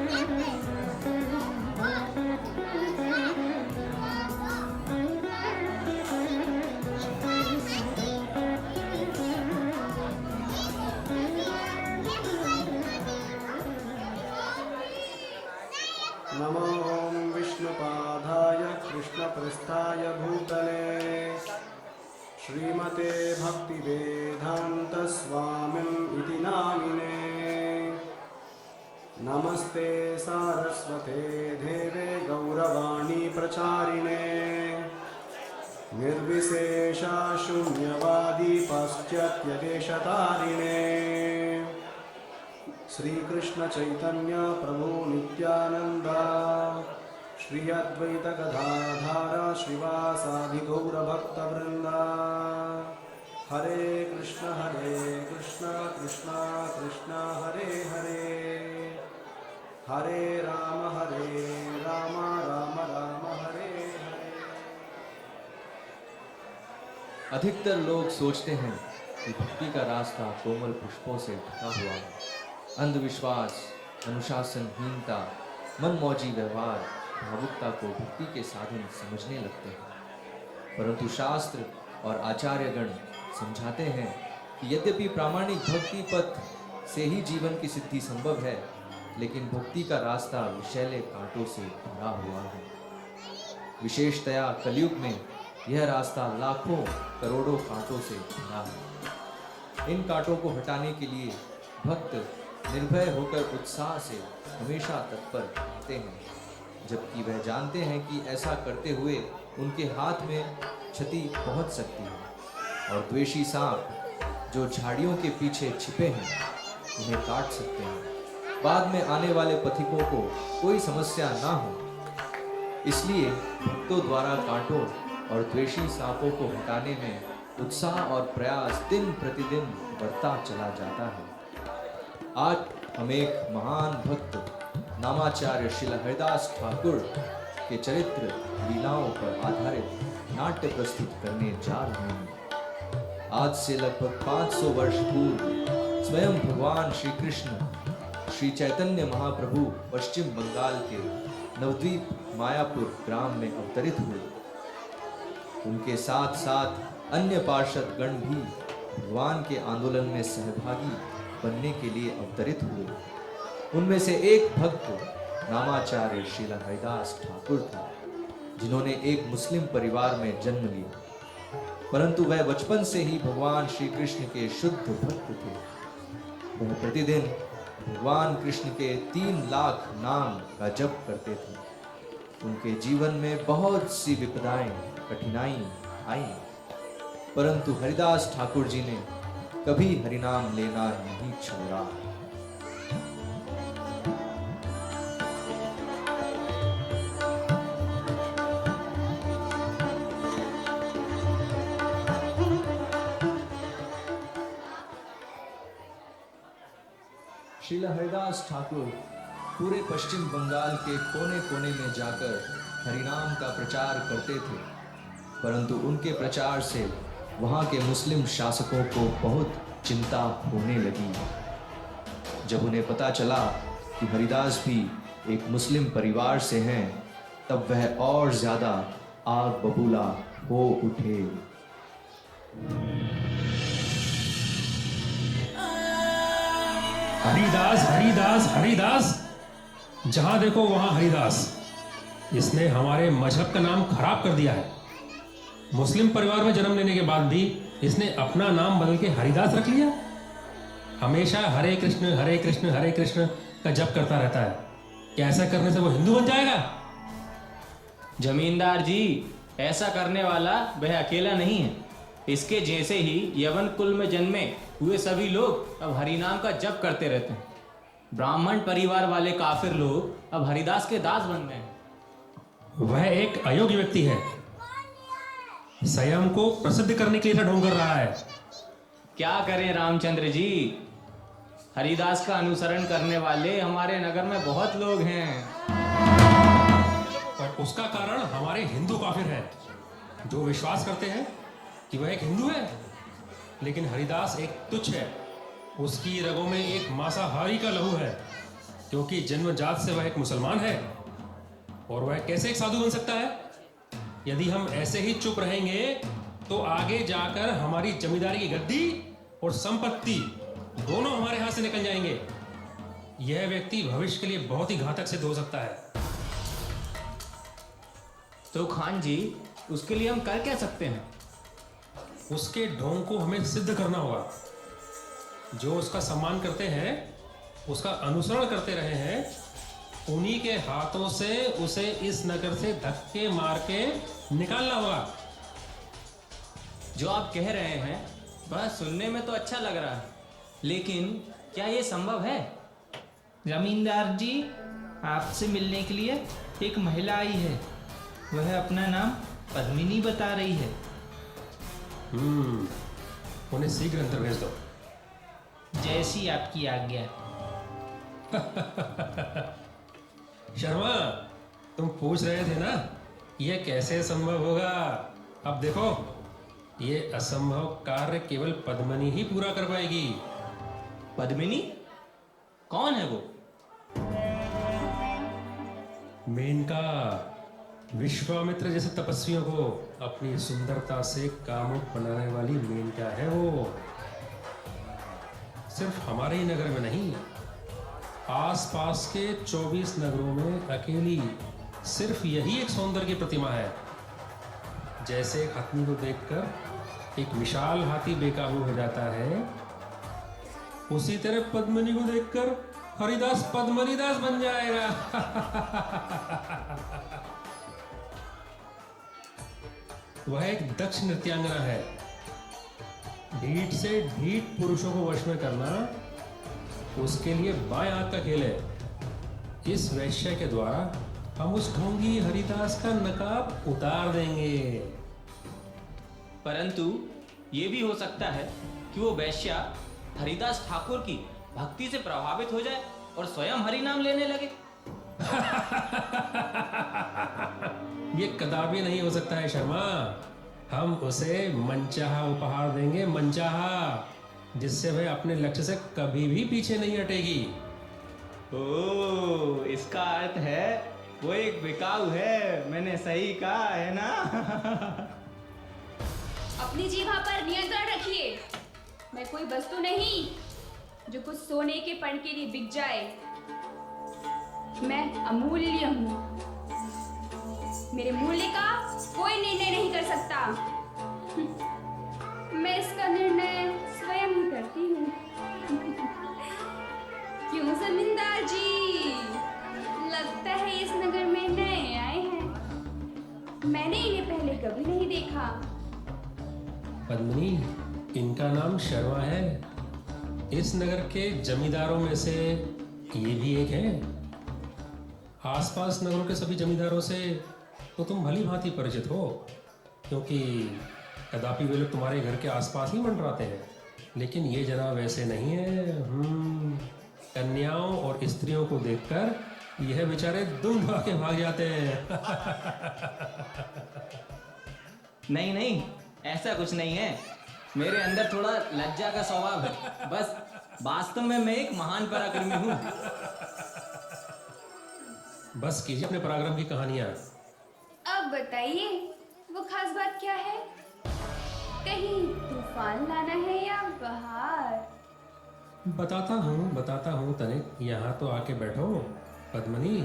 नमो ॐ विष्णुपादाय कृष्णप्रस्थाय भूतले श्रीमते भक्तिवेदान्तस्वामिन् इति नामिने। नमस्ते सारस्वते देवे गौरवाणी प्रचारिणे निर्विशेषा शून्यवादी पाश्चात्यदेशतारिणे। श्री कृष्ण चैतन्य प्रभु नित्यानंद श्री अद्वैत गदाधर श्रीवासादि गौर भक्त वृंदा। हरे कृष्ण कृष्ण कृष्ण हरे हरे, हरे राम राम राम हरे हरे। अधिकतर लोग सोचते हैं कि भक्ति का रास्ता कोमल पुष्पों से ढका हुआ है। अंधविश्वास, अनुशासनहीनता, मनमौजी व्यवहार, भावुकता को भक्ति के साधन समझने लगते हैं। परंतु शास्त्र और आचार्यगण समझाते हैं कि यद्यपि प्रामाणिक भक्ति पथ से ही जीवन की सिद्धि संभव है, लेकिन भक्ति का रास्ता विषैले कांटों से भरा हुआ है। विशेषतया कलयुग में यह रास्ता लाखों करोड़ों कांटों से भरा है। इन कांटों को हटाने के लिए भक्त निर्भय होकर उत्साह से हमेशा तत्पर रहते हैं, जबकि वह जानते हैं कि ऐसा करते हुए उनके हाथ में क्षति पहुंच सकती है और द्वेषी सांप जो झाड़ियों के पीछे छिपे हैं उन्हें काट सकते हैं। बाद में आने वाले पथिकों को कोई समस्या ना हो, इसलिए भक्तों द्वारा कांटों और द्वेषी सांपों को हटाने में उत्साह और प्रयास दिन प्रतिदिन बढ़ता चला जाता है। आज हम एक महान भक्त नामाचार्य श्रील हरिदास ठाकुर के चरित्र लीलाओं पर आधारित नाट्य प्रस्तुत करने जा रहे हैं। आज से लगभग 500 वर्ष पूर्व स्वयं भगवान श्री कृष्ण श्री चैतन्य महाप्रभु पश्चिम बंगाल के नवद्वीप मायापुर ग्राम में अवतरित हुए। उनके साथ साथ अन्य पार्षद गण भी भगवान के आंदोलन में सहभागी बनने के लिए अवतरित हुए। उनमें से एक भक्त नामाचार्य श्रील हरिदास ठाकुर था, जिन्होंने एक मुस्लिम परिवार में जन्म लिया, परंतु वह बचपन से ही भगवान श्री कृष्ण के शुद्ध भक्त थे। वह प्रतिदिन भगवान कृष्ण के 3 लाख नाम का जप करते थे। उनके जीवन में बहुत सी विपदाएं, कठिनाई आई, परंतु हरिदास ठाकुर जी ने कभी हरिनाम लेना नहीं छोड़ा। श्रील हरिदास ठाकुर पूरे पश्चिम बंगाल के कोने कोने में जाकर हरिनाम का प्रचार करते थे, परंतु उनके प्रचार से वहाँ के मुस्लिम शासकों को बहुत चिंता होने लगी। जब उन्हें पता चला कि हरिदास भी एक मुस्लिम परिवार से हैं, तब वह और ज्यादा आग बबूला हो उठे। हरिदास हरिदास हरिदास, जहां देखो वहां हरिदास। इसने हमारे मजहब का नाम खराब कर दिया है। मुस्लिम परिवार में जन्म लेने के बाद भी इसने अपना नाम बदल के हरिदास रख लिया। हमेशा हरे कृष्ण का जप करता रहता है। क्या ऐसा करने से वो हिंदू बन जाएगा? जमींदार जी, ऐसा करने वाला वह अकेला नहीं है। इसके जैसे ही यवन कुल में जन्मे हुए सभी लोग अब हरिनाम का जप करते रहते हैं। ब्राह्मण परिवार वाले काफिर लोग अब हरिदास के दास बन गए। वह एक अयोग्य व्यक्ति है, स्वयं को प्रसिद्ध करने के लिए ढोंग कर रहा है। क्या करें रामचंद्र जी, हरिदास का अनुसरण करने वाले हमारे नगर में बहुत लोग हैं। और उसका कारण हमारे हिंदू काफिर है, जो विश्वास करते हैं कि वह एक हिंदू है, लेकिन हरिदास एक तुच्छ है। उसकी रगों में एक मांसाहारी का लहू है। क्योंकि जन्मजात से वह एक मुसलमान है, और वह कैसे एक साधु बन सकता है? यदि हम ऐसे ही चुप रहेंगे तो आगे जाकर हमारी जमींदारी की गद्दी और संपत्ति दोनों हमारे हाथ से निकल जाएंगे। यह व्यक्ति भविष्य के लिए बहुत ही घातक सिद्ध हो सकता है। तो खान जी, उसके लिए हम कर क्या सकते हैं? उसके ढोंग को हमें सिद्ध करना होगा। जो उसका सम्मान करते हैं, उसका अनुसरण करते रहे हैं, उन्हीं के हाथों से उसे इस नगर से धक्के मार के निकालना होगा। जो आप कह रहे हैं वह सुनने में तो अच्छा लग रहा है, लेकिन क्या ये संभव है? जमींदार जी, आपसे मिलने के लिए एक महिला आई है। वह अपना नाम पद्मिनी बता रही है। उन्हें शीघ्र अंदर भेज दो। जैसी आपकी आज्ञा। शर्मा, तुम पूछ रहे थे ना यह कैसे संभव होगा? अब देखो, ये असंभव कार्य केवल पद्मिनी ही पूरा कर पाएगी। पद्मिनी? कौन है वो? मेनका। विश्वामित्र जैसे तपस्वियों को अपनी सुंदरता से कामुक बनाने वाली मेनका है वो। सिर्फ हमारे ही नगर में नहीं, आसपास के 24 नगरों में अकेली सिर्फ यही एक सौंदर्य की प्रतिमा है। जैसे एक हाथी को देखकर एक विशाल हाथी बेकाबू हो जाता है, उसी तरह पद्मिनी को देखकर हरिदास पद्मनीदास बन जाएगा। वह एक दक्ष नृत्यांगना है। ढीठ से ढीठ पुरुषों को वश में करना उसके लिए बाएं हाथ का खेल है। इस वैश्य के द्वारा हम उस ढोंगी हरिदास का नकाब उतार देंगे। परंतु ये भी हो सकता है कि वो वैश्या हरिदास ठाकुर की भक्ति से प्रभावित हो जाए और स्वयं हरि नाम लेने लगे। ये कदापि नहीं हो सकता है शर्मा। हम उसे मनचाहा उपहार देंगे, मनचाहा, जिससे वह अपने लक्ष्य से कभी भी पीछे नहीं हटेगी। ओ, इसका अर्थ है वो एक बिकाऊ है। मैंने सही कहा है ना? अपनी जीभा पर नियंत्रण रखिए। मैं कोई वस्तु नहीं जो कुछ सोने के पण के लिए बिक जाए। मैं अमूल्य हूँ। मेरे मूल्य का कोई निर्णय नहीं कर सकता। मैं इसका निर्णय स्वयं ही करती हूँ। क्यों जमींदार जी, लगता है इस नगर में नए आए हैं। मैंने इन्हें पहले कभी नहीं देखा। पद्मिनी, इनका नाम शर्मा है। इस नगर के जमींदारों में से ये भी एक है। आसपास नगरों के सभी जमींदारों से तो तुम भली भांति परिचित हो, क्योंकि कदापि वे लोग तुम्हारे घर के आसपास ही मंडराते हैं। लेकिन ये जनाब वैसे नहीं है। कन्याओं और स्त्रियों को देखकर यह बेचारे दुम दबा के भाग जाते हैं। नहीं नहीं, ऐसा कुछ नहीं है। मेरे अंदर थोड़ा लज्जा का स्वभाव है। बस वास्तव में मैं एक महान पराक्रमी हूँ। बस कीजिए अपने पराक्रम की कहानियां। अब बताइए, वो खास बात क्या है? कहीं तूफान लाना है या बहार? बताता हूँ तनिक। यहाँ तो आके बैठो। पद्मिनी,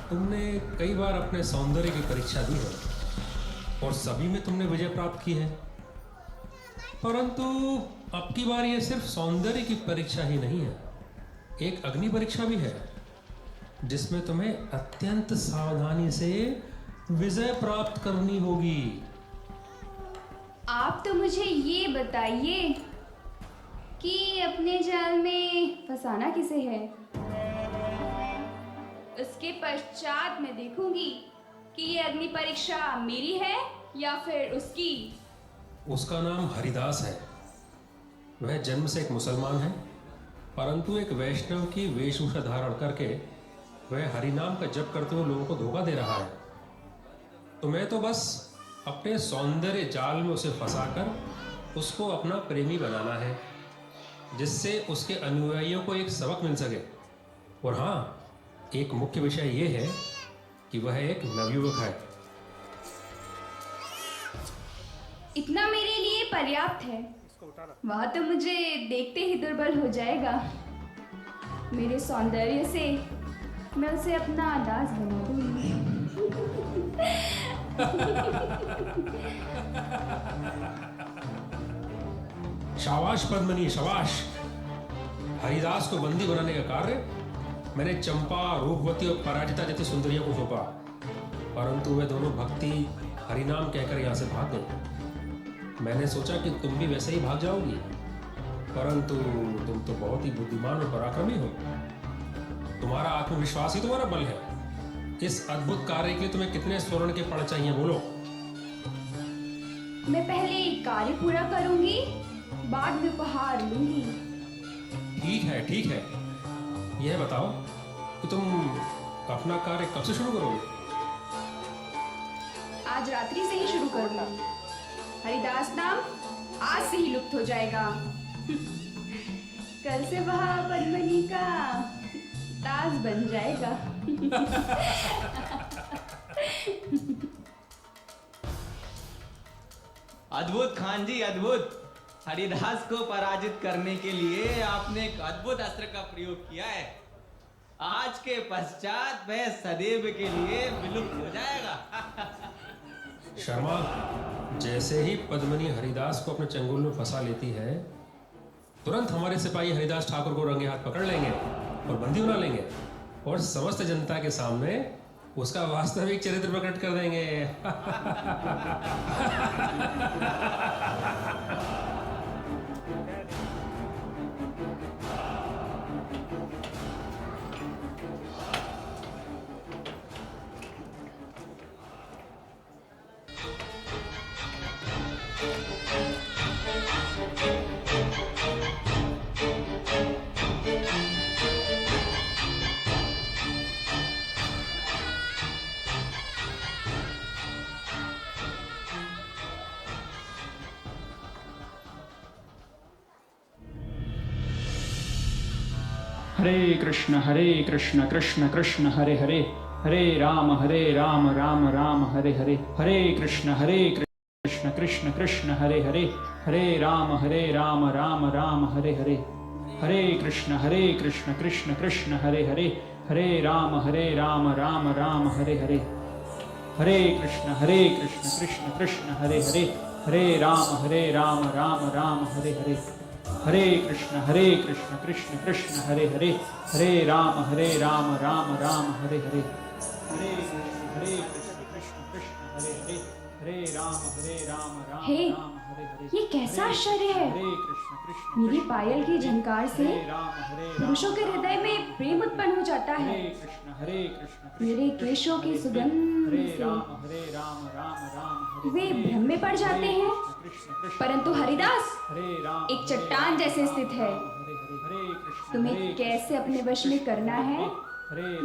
तुमने कई बार अपने सौंदर्य की परीक्षा दी है और सभी में तुमने विजय प्राप्त की है। परंतु अब की बार यह सिर्फ सौंदर्य की परीक्षा ही नहीं है, एक अग्नि परीक्षा भी है, जिसमें तुम्हें अत्यंत सावधानी से विजय प्राप्त करनी होगी। आप तो मुझे ये बताइए कि अपने जाल में फंसाना किसे है? उसके पश्चात मैं देखूंगी कि ये अग्नि परीक्षा मेरी है या फिर उसकी। उसका नाम हरिदास है। वह जन्म से एक मुसलमान है, परंतु एक वैष्णव की वेशभूषा धारण करके वह हरिनाम का जप करते हुए लोगों को धोखा दे रहा है। तुम्हें तो बस अपने सौंदर्य जाल में उसे फंसाकर उसको अपना प्रेमी बनाना है, जिससे उसके अनुयायियों को एक सबक मिल सके और हाँ, एक मुख्य विषय ये है कि वह एक नवयुवक है। इतना मेरे लिए पर्याप्त है। वह तो मुझे देखते ही दुर्बल हो जाएगा। मेरे सौंदर्य से मैं उसे अपना दास बना दूंगी। शाबाश पद्मनी, शाबाश। हरिदास को बंदी बनाने का कार्य मैंने चंपा, रूपवती और पराजिता जैसी सुंदरियों को सौंपा, परंतु वे दोनों भक्ति हरिनाम कहकर यहाँ से भाग गए। मैंने सोचा कि तुम भी वैसे ही भाग जाओगी, परंतु तुम तो बहुत ही बुद्धिमान और पराक्रमी हो। तुम्हारा आत्मविश्वास ही तुम्हारा बल है। इस अद्भुत कार्य के लिए तुम्हें कितने स्वर्ण के पड़ चाहिए, बोलो? मैं पहले कार्य पूरा करूंगी, बाद में उपहार लूंगी। ठीक है, ठीक है। यह बताओ कि तुम अपना कार्य कब से शुरू करोगे? आज रात्रि से ही शुरू करूंगी। हरिदास नाम आज से ही लुप्त हो जाएगा। कल से वह पद्मनी का दास बन जाएगा। अद्भुत खान जी, अद्भुत। हरिदास को पराजित करने के लिए आपने एक अद्भुत अस्त्र का प्रयोग किया है। आज के पश्चात वह सदैव के लिए विलुप्त हो जाएगा। शर्मा, जैसे ही पद्मनी हरिदास को अपने चंगुल में फंसा लेती है, तुरंत हमारे सिपाही हरिदास ठाकुर को रंगे हाथ पकड़ लेंगे और बंदी बना लेंगे और समस्त जनता के सामने उसका वास्तविक चरित्र प्रकट कर देंगे। हरे कृष्ण कृष्ण कृष्ण हरे हरे, हरे राम राम राम हरे हरे, हरे कृष्ण कृष्ण कृष्ण हरे हरे, हरे राम राम राम हरे हरे, हरे कृष्ण कृष्ण कृष्ण हरे हरे, हरे राम राम राम हरे हरे, हरे कृष्ण कृष्ण कृष्ण हरे हरे, हरे राम राम हरे हरे, हरे कृष्ण कृष्ण कृष्ण हरे हरे, हरे राम राम हरे हरे, हरे कृष्ण कृष्ण कृष्ण हरे हरे, हरे राम राम हे, हरे हरे। ये कैसा आश्चर्य है। हरे कृष्ण कृष्ण मेरी पायल की झनकार से हरे पुरुषों के हृदय में प्रेम उत्पन्न हो जाता है। कृष्ण मेरे केशों की सुगंध से राम राम वे भ्रम में पड़ जाते हैं, परंतु हरिदास एक चट्टान जैसे स्थित है। तुम्हें कैसे अपने वश में करना है,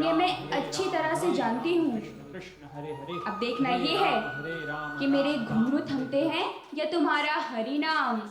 ये मैं अच्छी तरह से जानती हूँ। अब देखना ये है कि मेरे घुंघरू थमते हैं या तुम्हारा हरि नाम।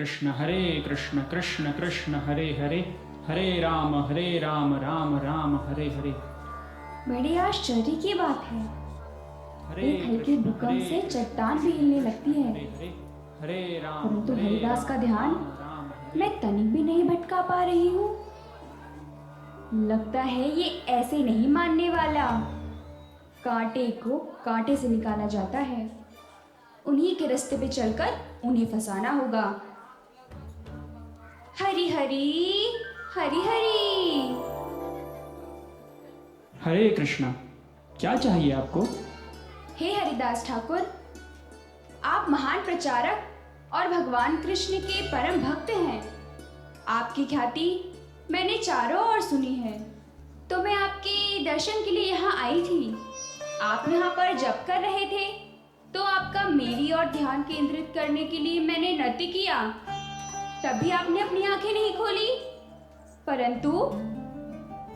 कृष्ण कृष्ण कृष्ण हरे हरे, हरे राम राम राम हरे हरे। बड़े आश्चर्य की बात है, हरे एक हल्के भूकंप से चट्टान भी हिलने लगती है, हरे हरे राम, परंतु हरिदास का ध्यान राम मैं तनिक भी नहीं भटका पा रही हूँ। लगता है ये ऐसे नहीं मानने वाला। कांटे को कांटे से निकाला जाता है, उन्हीं के रास्ते पे चलकर उन्हें फंसाना होगा। हरि हरि हरि हरि। हरे कृष्णा, क्या चाहिए आपको? हे हरिदास ठाकुर, आप महान प्रचारक और भगवान कृष्ण के परम भक्त हैं। आपकी ख्याति मैंने चारों ओर सुनी है, तो मैं आपके दर्शन के लिए यहाँ आई थी। आप यहाँ पर जप कर रहे थे, तो आपका मेरी ओर ध्यान केंद्रित करने के लिए मैंने नृत्य किया। तभी आपने अपनी आंखें नहीं खोली, परंतु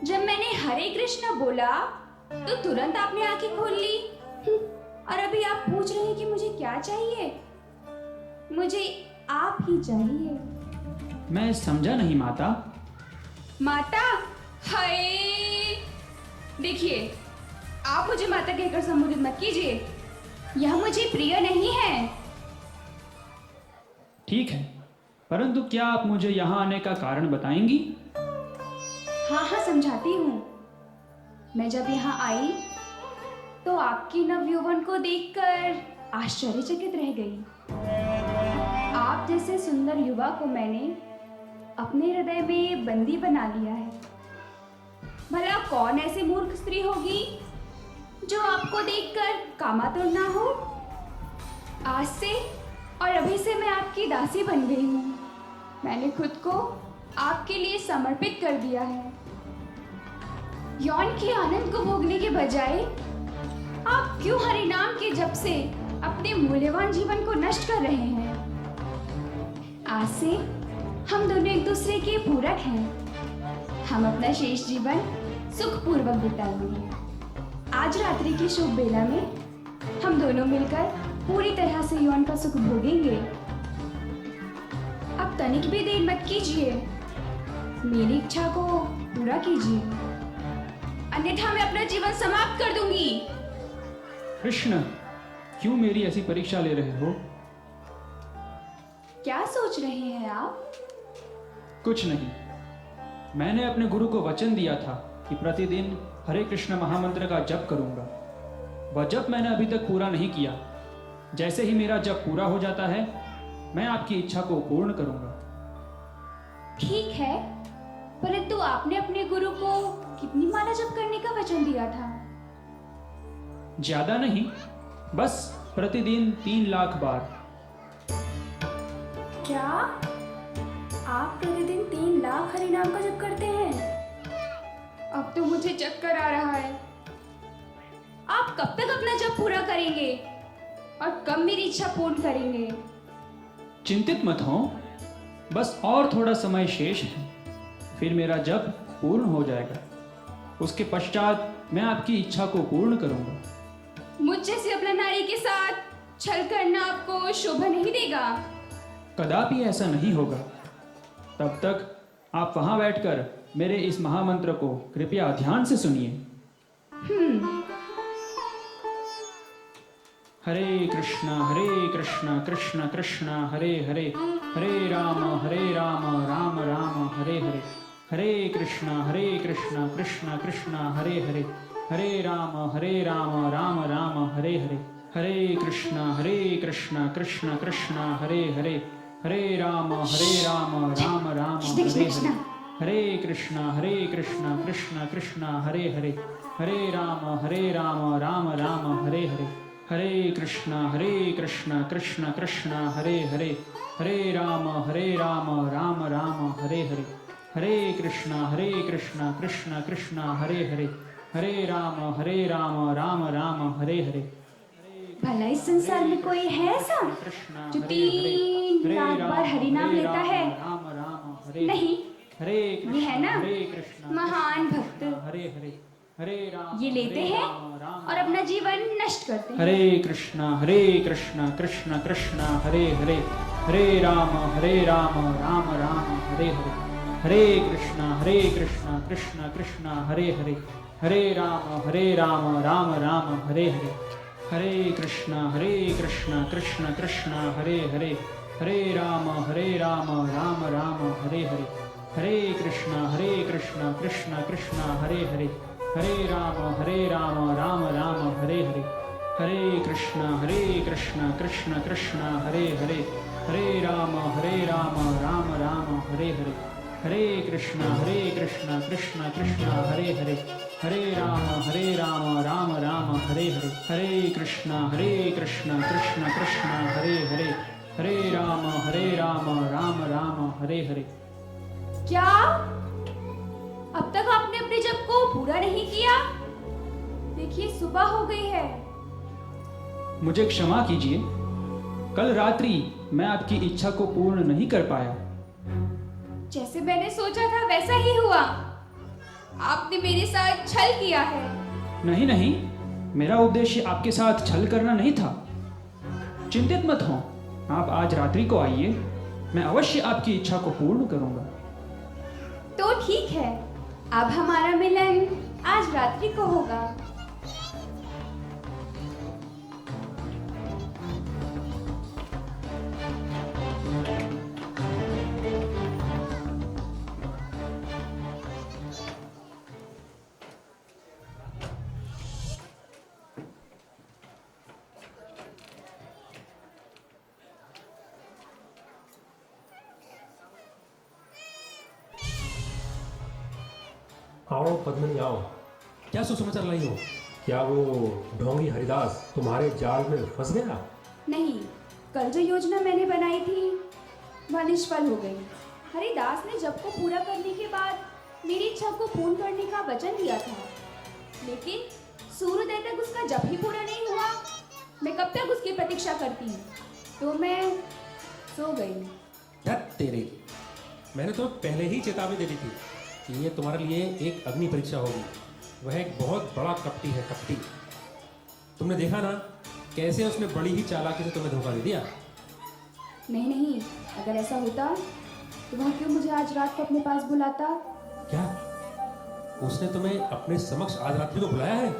जब मैंने हरे कृष्ण बोला तो तुरंत आपने आंखें खोल ली। और अभी आप पूछ रहे हैं कि मुझे क्या चाहिए? मुझे आप ही चाहिए। मैं समझा नहीं माता। माता? हाय, देखिए, आप मुझे माता कहकर संबोधित मत कीजिए, यह मुझे प्रिय नहीं है। ठीक है, परंतु क्या आप मुझे यहाँ आने का कारण बताएंगी? हाँ हाँ, समझाती हूँ। मैं जब यहाँ आई तो आपकी नवयौवन को देखकर आश्चर्यचकित रह गई। आप जैसे सुंदर युवा को मैंने अपने हृदय में बंदी बना लिया है। भला कौन ऐसी मूर्ख स्त्री होगी जो आपको देखकर कामातुर ना हो? आज से और अभी से मैं आपकी दासी बन गई हूँ। मैंने खुद को आपके लिए समर्पित कर दिया है। यौन के आनंद को भोगने के बजाय आप क्यों हरि नाम के जप से अपने मूल्यवान जीवन को नष्ट कर रहे हैं? आज से हम दोनों एक दूसरे के पूरक हैं। हम अपना शेष जीवन सुखपूर्वक बिताएंगे। आज रात्रि की शुभ बेला में हम दोनों मिलकर पूरी तरह से यौन का सुख भोगेंगे। अब तनिक भी देर मत कीजिए, मेरी इच्छा को पूरा कीजिए, अन्यथा मैं अपना जीवन समाप्त कर दूंगी। कृष्ण, क्यों मेरी ऐसी परीक्षा ले रहे हो? क्या सोच रहे हैं आप? कुछ नहीं। मैंने अपने गुरु को वचन दिया था कि प्रतिदिन हरे कृष्ण महामंत्र का जप करूंगा। वह जप मैंने अभी तक पूरा नहीं किया। जैसे ही मेरा जप पूरा हो जाता है, मैं आपकी इच्छा को पूर्ण करूंगा। ठीक है, परंतु आपने अपने गुरु को कितनी माला जप करने का वचन दिया था? ज्यादा नहीं, बस प्रतिदिन 3 लाख बार। क्या आप प्रतिदिन 3 लाख हरि नाम का जप करते हैं? अब तो मुझे चक्कर आ रहा है। आप कब तक अपना जप पूरा करेंगे और कब मेरी इच्छा पूर्ण करेंगे? चिंतित मत हो, बस और थोड़ा समय शेष है, फिर मेरा जप पूर्ण हो जाएगा। उसके पश्चात मैं आपकी इच्छा को पूर्ण करूंगा। मुझ जैसी अपना नारी के साथ छल करना आपको शोभा नहीं देगा। कदापि ऐसा नहीं होगा। तब तक आप वहां बैठकर मेरे इस महामंत्र को कृपया ध्यान से सुनिए। हरे कृष्ण कृष्ण कृष्ण हरे हरे, हरे राम राम राम हरे हरे, हरे कृष्ण कृष्ण कृष्ण हरे हरे, हरे राम राम राम हरे हरे, हरे कृष्ण कृष्ण कृष्ण हरे हरे, हरे राम राम राम हरे हरे, हरे कृष्ण कृष्ण कृष्ण हरे हरे, हरे राम राम राम हरे हरे, हरे कृष्ण कृष्ण कृष्ण हरे हरे, हरे राम राम राम हरे हरे, हरे कृष्ण कृष्ण कृष्ण हरे हरे, हरे राम राम राम हरे हरे। भला इस संसार में कोई है ऐसा जो 3 लाख बार हरि नाम लेता है? नहीं, ये है ना महान भक्त। हरे हरे, हरे राम, ये लेते हैं और अपना जीवन नष्ट करते हैं। हरे कृष्ण कृष्ण कृष्ण हरे हरे, हरे राम राम राम हरे हरे, हरे कृष्णा कृष्णा कृष्णा हरे हरे, हरे राम राम राम हरे हरे, हरे कृष्णा कृष्णा कृष्णा हरे हरे, हरे राम राम राम हरे हरे, हरे कृष्णा कृष्णा कृष्णा हरे हरे, हरे राम राम राम हरे हरे, हरे कृष्णा कृष्णा कृष्णा हरे हरे, हरे राम राम राम हरे हरे, हरे कृष्णा कृष्णा कृष्णा हरे हरे, हरे राम राम राम हरे हरे, हरे कृष्णा कृष्णा कृष्णा हरे हरे, हरे राम राम राम हरे हरे। क्या अब तक आपने अपने जप को पूरा नहीं किया? देखिए सुबह हो गई है। मुझे क्षमा कीजिए, कल रात्रि मैं आपकी इच्छा को पूर्ण नहीं कर पाया। जैसे मैंने सोचा था वैसा ही हुआ। आपने मेरे साथ छल किया है। नहीं नहीं, मेरा उद्देश्य आपके साथ छल करना नहीं था। चिंतित मत हो, आप आज रात्रि को आइए, मैं अवश्य आपकी इच्छा को पूर्ण करूंगा। तो ठीक है, अब हमारा मिलन आज रात्रि को होगा। आओ पद्मिनी आओ। क्या सुसमाचार लाई हो? क्या वो ढोंगी हरिदास तुम्हारे जाल में फंस गया? नहीं, कल जो योजना मैंने बनाई थी वह निष्फल हो गई। हरिदास ने जप को पूरा करने के बाद मेरी इच्छा को पूर्ण करने का वचन दिया था, लेकिन सूर्योदय तक उसका जप ही पूरा नहीं हुआ। मैं कब तक उसकी प्रतीक्षा करती, तो मैं सो गई। धत तेरे, मैंने तो पहले ही चेतावनी दे दी थी कि ये तुम्हारे लिए एक अग्नि परीक्षा होगी। वह एक बहुत बड़ा कपटी है, कपटी। तुमने देखा ना कैसे उसने बड़ी ही चालाकी से तुम्हें धोखा दे दिया। नहीं नहीं, अगर ऐसा होता तो वह क्यों मुझे आज रात को अपने पास बुलाता? क्या उसने तुम्हें अपने समक्ष आज रात्रि को बुलाया है?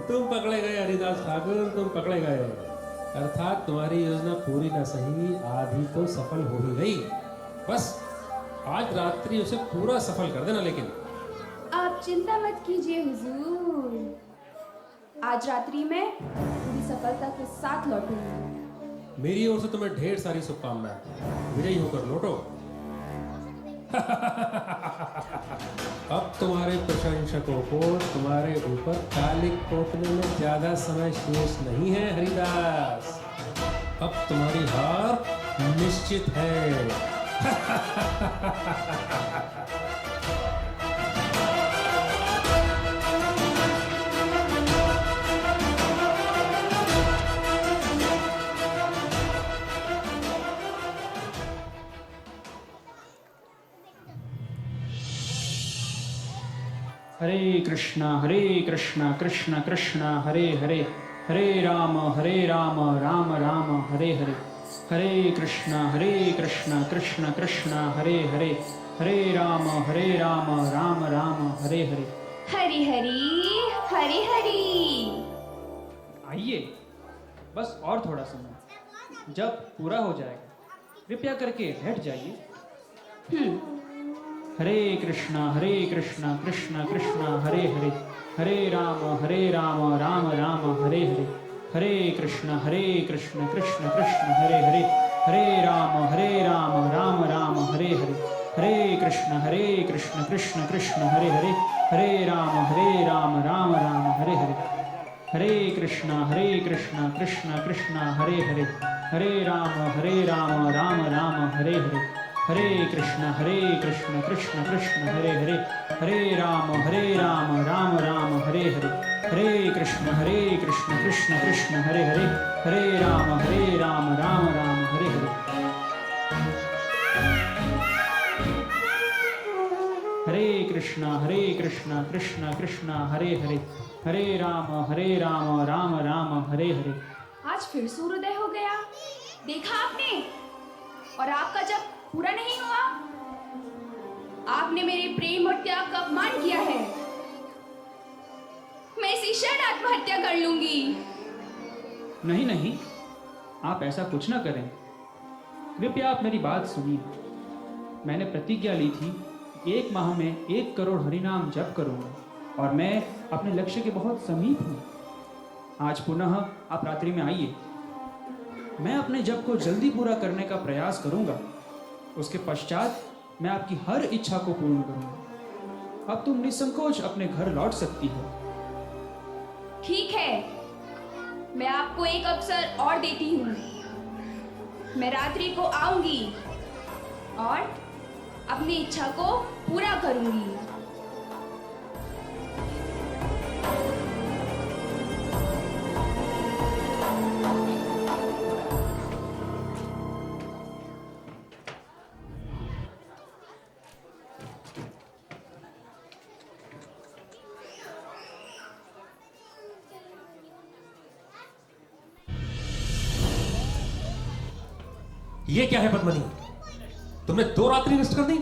तुम पकड़े गए हरिदास ठाकुर, तुम पकड़े गए। अर्थात तुम्हारी योजना पूरी न सही आधी तो सफल हो ही गई। बस आज रात्रि उसे पूरा सफल कर देना। लेकिन आप चिंता मत कीजिए हुजूर, आज रात्रि में पूरी सफलता के साथ लौटूंगी। मेरी ओर से तुम्हें ढेर सारी शुभकामनाएं। विजयी होकर लौटो। अब तुम्हारे प्रशंसकों को तुम्हारे ऊपर कालिक पोतने में ज्यादा समय शेष नहीं है हरिदास। अब तुम्हारी हार निश्चित है। हरे कृष्णा कृष्ण कृष्ण हरे हरे, हरे राम राम राम हरे हरे, हरे कृष्णा कृष्ण कृष्ण हरे हरे, हरे राम राम राम हरे हरे। हरि हरि हरि हरि। आइए, बस और थोड़ा समय, जब पूरा हो जाएगा कृपया करके बैठ जाइए। हरे कृष्णा कृष्ण कृष्ण हरे हरे, हरे राम राम राम हरे हरे, हरे कृष्ण कृष्ण कृष्ण हरे हरे, हरे राम राम राम हरे हरे, हरे कृष्ण कृष्ण कृष्ण हरे हरे, हरे राम राम राम हरे हरे, हरे कृष्ण कृष्ण कृष्ण हरे हरे, हरे राम राम राम हरे हरे, हरे कृष्ण कृष्ण कृष्ण हरे हरे, हरे राम राम राम हरे हरे, हरे कृष्ण कृष्ण कृष्ण हरे हरे, हरे राम राम राम हरे हरे, हरे कृष्ण कृष्ण कृष्ण हरे हरे, हरे राम राम राम हरे हरे, आज फिर सूर्योदय हो गया, देखा आपने? और आपका जब पूरा नहीं हुआ, आपने मेरे प्रेम और त्याग का अपमान किया है। मैं इसी क्षण आत्महत्या कर लूंगी। नहीं नहीं, आप ऐसा कुछ ना करें। कृपया आप मेरी बात सुनिए। मैंने प्रतिज्ञा ली थी कि 1 माह में 1 करोड़ हरिनाम जप करूंगा और मैं अपने लक्ष्य के बहुत समीप हूँ। आज पुनः आप रात्रि में आइए। मैं अपने जप को जल्दी पूरा करने का प्रयास करूंगा। उसके पश्चात मैं आपकी हर इच्छा को पूर्ण करूंगा। अब तुम निसंकोच अपने घर लौट सकती हो। ठीक है, मैं आपको एक अवसर और देती हूँ। मैं रात्रि को आऊंगी और अपनी इच्छा को पूरा करूंगी। ये क्या है पद्मनी? तुमने 2 रात्रि नष्ट कर दी?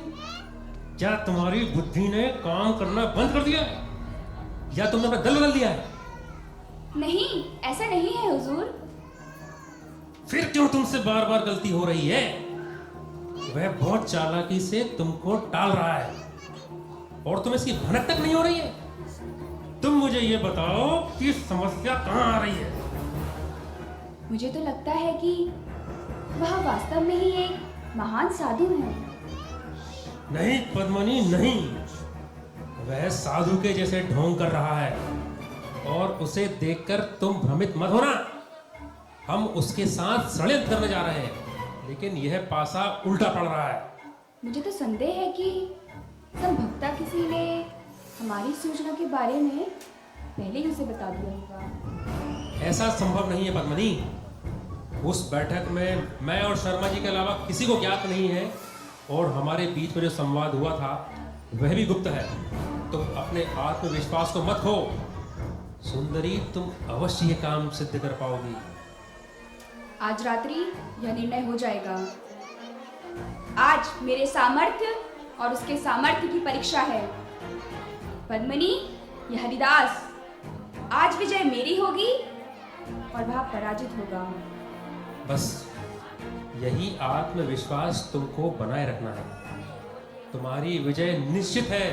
क्या तुम्हारी बुद्धि ने काम करना बंद कर दिया या तुमने अपना दल बदल दिया है? नहीं, ऐसा नहीं है हुजूर। फिर क्यों तुमसे बार बार गलती हो रही है? वह बहुत चालाकी से तुमको टाल रहा है और तुम्हें इसकी भनक तक नहीं हो रही है। तुम मुझे ये बताओ कि समस्या कहाँ आ रही है? मुझे तो लगता है कि वह वास्तव में ही एक महान साधु है। नहीं पद्मनी, नहीं। वह साधु के जैसे ढोंग कर रहा है और उसे देखकर तुम भ्रमित मत होना। हम उसके साथ षड्यंत्र करने जा रहे हैं, लेकिन यह पासा उल्टा पड़ रहा है। मुझे तो संदेह है कि संभवतः किसी ने हमारी सूचना के बारे में पहले ही उसे बता दिया होगा। ऐसा संभव नहीं है पद्मनी। उस बैठक में मैं और शर्मा जी के अलावा किसी को ज्ञात नहीं है और हमारे बीच में जो संवाद हुआ था वह भी गुप्त है। तुम अपने आत्मविश्वास को मत खो सुंदरी, तुम अवश्य ये काम सिद्ध कर पाओगी। आज रात्रि यह निर्णय हो जाएगा। आज मेरे सामर्थ्य और उसके सामर्थ्य की परीक्षा है। पद्मनी, यह हरिदास, आज विजय मेरी होगी और वह पराजित होगा। बस यही आत्मविश्वास तुमको बनाए रखना है। तुम्हारी विजय निश्चित है।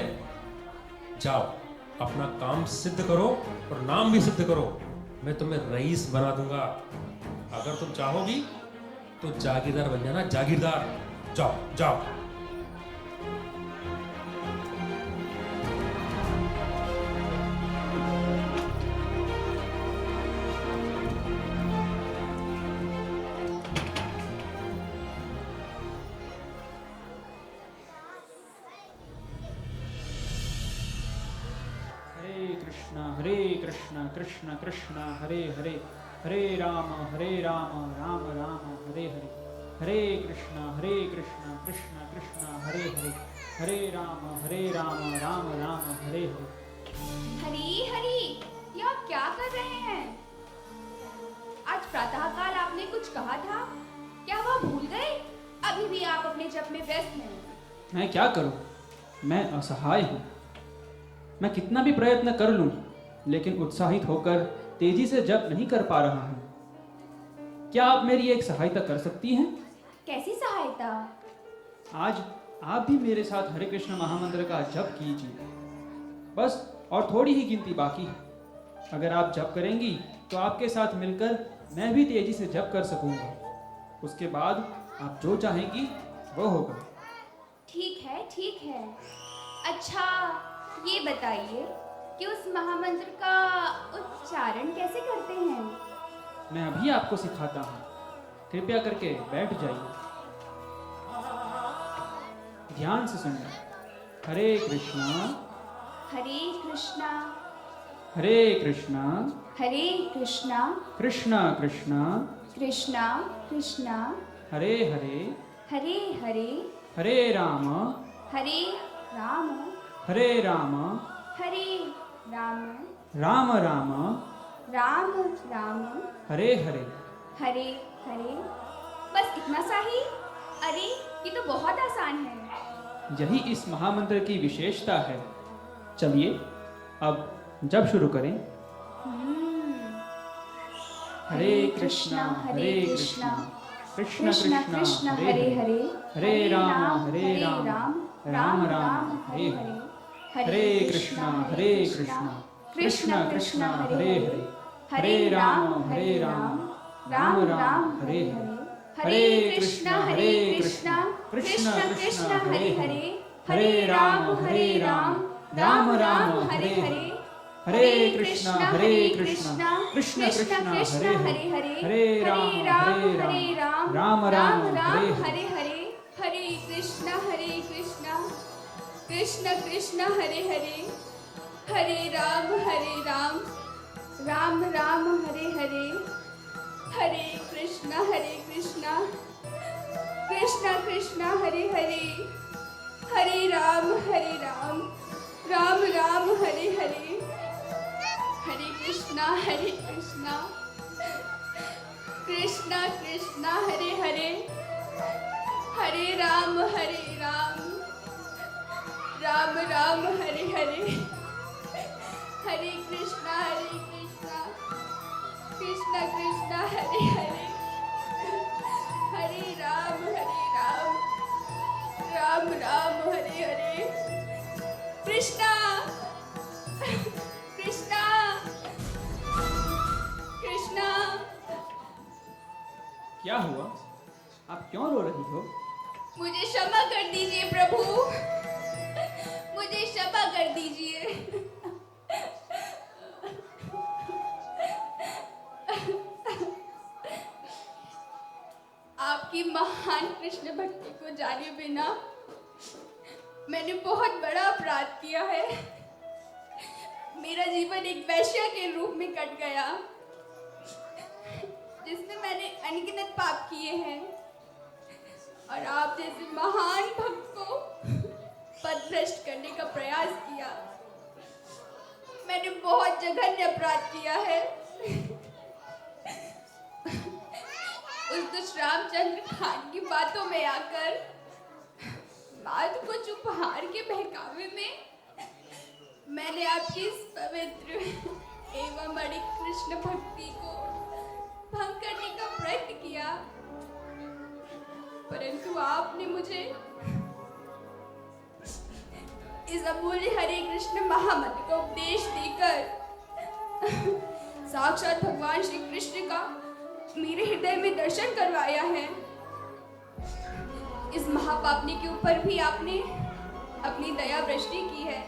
जाओ अपना काम सिद्ध करो और नाम भी सिद्ध करो। मैं तुम्हें रईस बना दूंगा। अगर तुम चाहोगी तो जागीरदार बन जाना, जागीरदार। जाओ जाओ। कृष्ण कृष्ण हरे हरे, हरे राम राम राम हरे हरे, हरे कृष्ण कृष्ण कृष्ण हरे हरे, हरे राम राम राम हरे हरे। हरी हरी, ये आप क्या कर रहे हैं? आज प्रातःकाल आपने कुछ कहा था, क्या वह भूल गए? अभी भी आप अपने जप में व्यस्त हैं। मैं क्या करूं? मैं असहाय हूं। मैं कितना भी प्रयत्न कर लूं, लेकिन उत्साहित होकर तेजी से जप नहीं कर पा रहा हूं। क्या आप मेरी एक सहायता कर सकती हैं? कैसी सहायता? आज आप भी मेरे साथ हरे कृष्ण महामंत्र का जप कीजिए। बस और थोड़ी ही गिनती बाकी है। अगर आप जप करेंगी तो आपके साथ मिलकर मैं भी तेजी से जप कर सकूंगा। उसके बाद आप जो चाहेंगी वो होगा। ठीक है, ठीक है। अच्छा, ये बताइए कि उस महामंत्र का उच्चारण कैसे करते हैं? मैं अभी आपको सिखाता हूँ। कृपया करके बैठ जाइए। ध्यान से सुनिए। हरे कृष्णा हरे कृष्णा हरे कृष्णा हरे कृष्णा कृष्णा कृष्णा कृष्णा कृष्णा हरे हरे हरे हरे हरे राम हरे राम हरे राम हरे राम राम राम राम राम हरे हरे। हरे हरे। बस इतना सा ही? अरे ये तो बहुत आसान है। यही इस महामंत्र की विशेषता है। चलिए अब जब शुरू करें। हरे कृष्णा हरे कृष्णा कृष्ण कृष्ण कृष्ण कृष्ण हरे हरे हरे हरे हरे राम राम राम हरे हरे। हरे कृष्णा कृष्ण कृष्ण हरे हरे हरे राम राम राम हरे हरे। हरे कृष्णा कृष्ण कृष्ण हरे हरे हरे राम राम राम हरे हरे। हरे कृष्णा कृष्ण कृष्ण हरे हरे हरे राम राम हरे हरे। हरे हरे कृष्ण कृष्ण कृष्ण हरे हरे हरे राम राम राम हरे हरे। हरे कृष्ण कृष्ण कृष्ण हरे हरे हरे राम राम राम हरे हरे। हरे कृष्णा कृष्ण कृष्ण हरे हरे हरे राम राम राम हरे हरे। हरे कृष्णा कृष्ण कृष्ण हरे हरे हरे राम राम राम हरे हरे। कृष्णा कृष्णा कृष्णा। क्या हुआ? आप क्यों रो रही हो? मुझे क्षमा कर दीजिए प्रभु, मुझे क्षमा कर दीजिए। आपकी महान कृष्ण भक्ति को जाने बिना मैंने बहुत बड़ा अपराध किया है। मेरा जीवन एक वैश्या के रूप में कट गया, जिसमें मैंने अनगिनत पाप किए हैं, और आप जैसे महान भक्त को पथभ्रष्ट करने का प्रयास किया। मैंने बहुत जघन्य अपराध किया है। उस दुष्ट रामचंद्र खान की बातों में आकर बात को उपहार के बहकावे में मैंने आपकी इस पवित्र एवं अड़िग कृष्ण भक्ति को भंग करने का प्रयत्न किया, परंतु आपने मुझे इस अमूल्य हरे कृष्ण महामंत्र का उपदेश देकर साक्षात भगवान श्री कृष्ण का मेरे हृदय में दर्शन करवाया है। इस महापापनी के ऊपर भी आपने अपनी दया वृष्टि की है।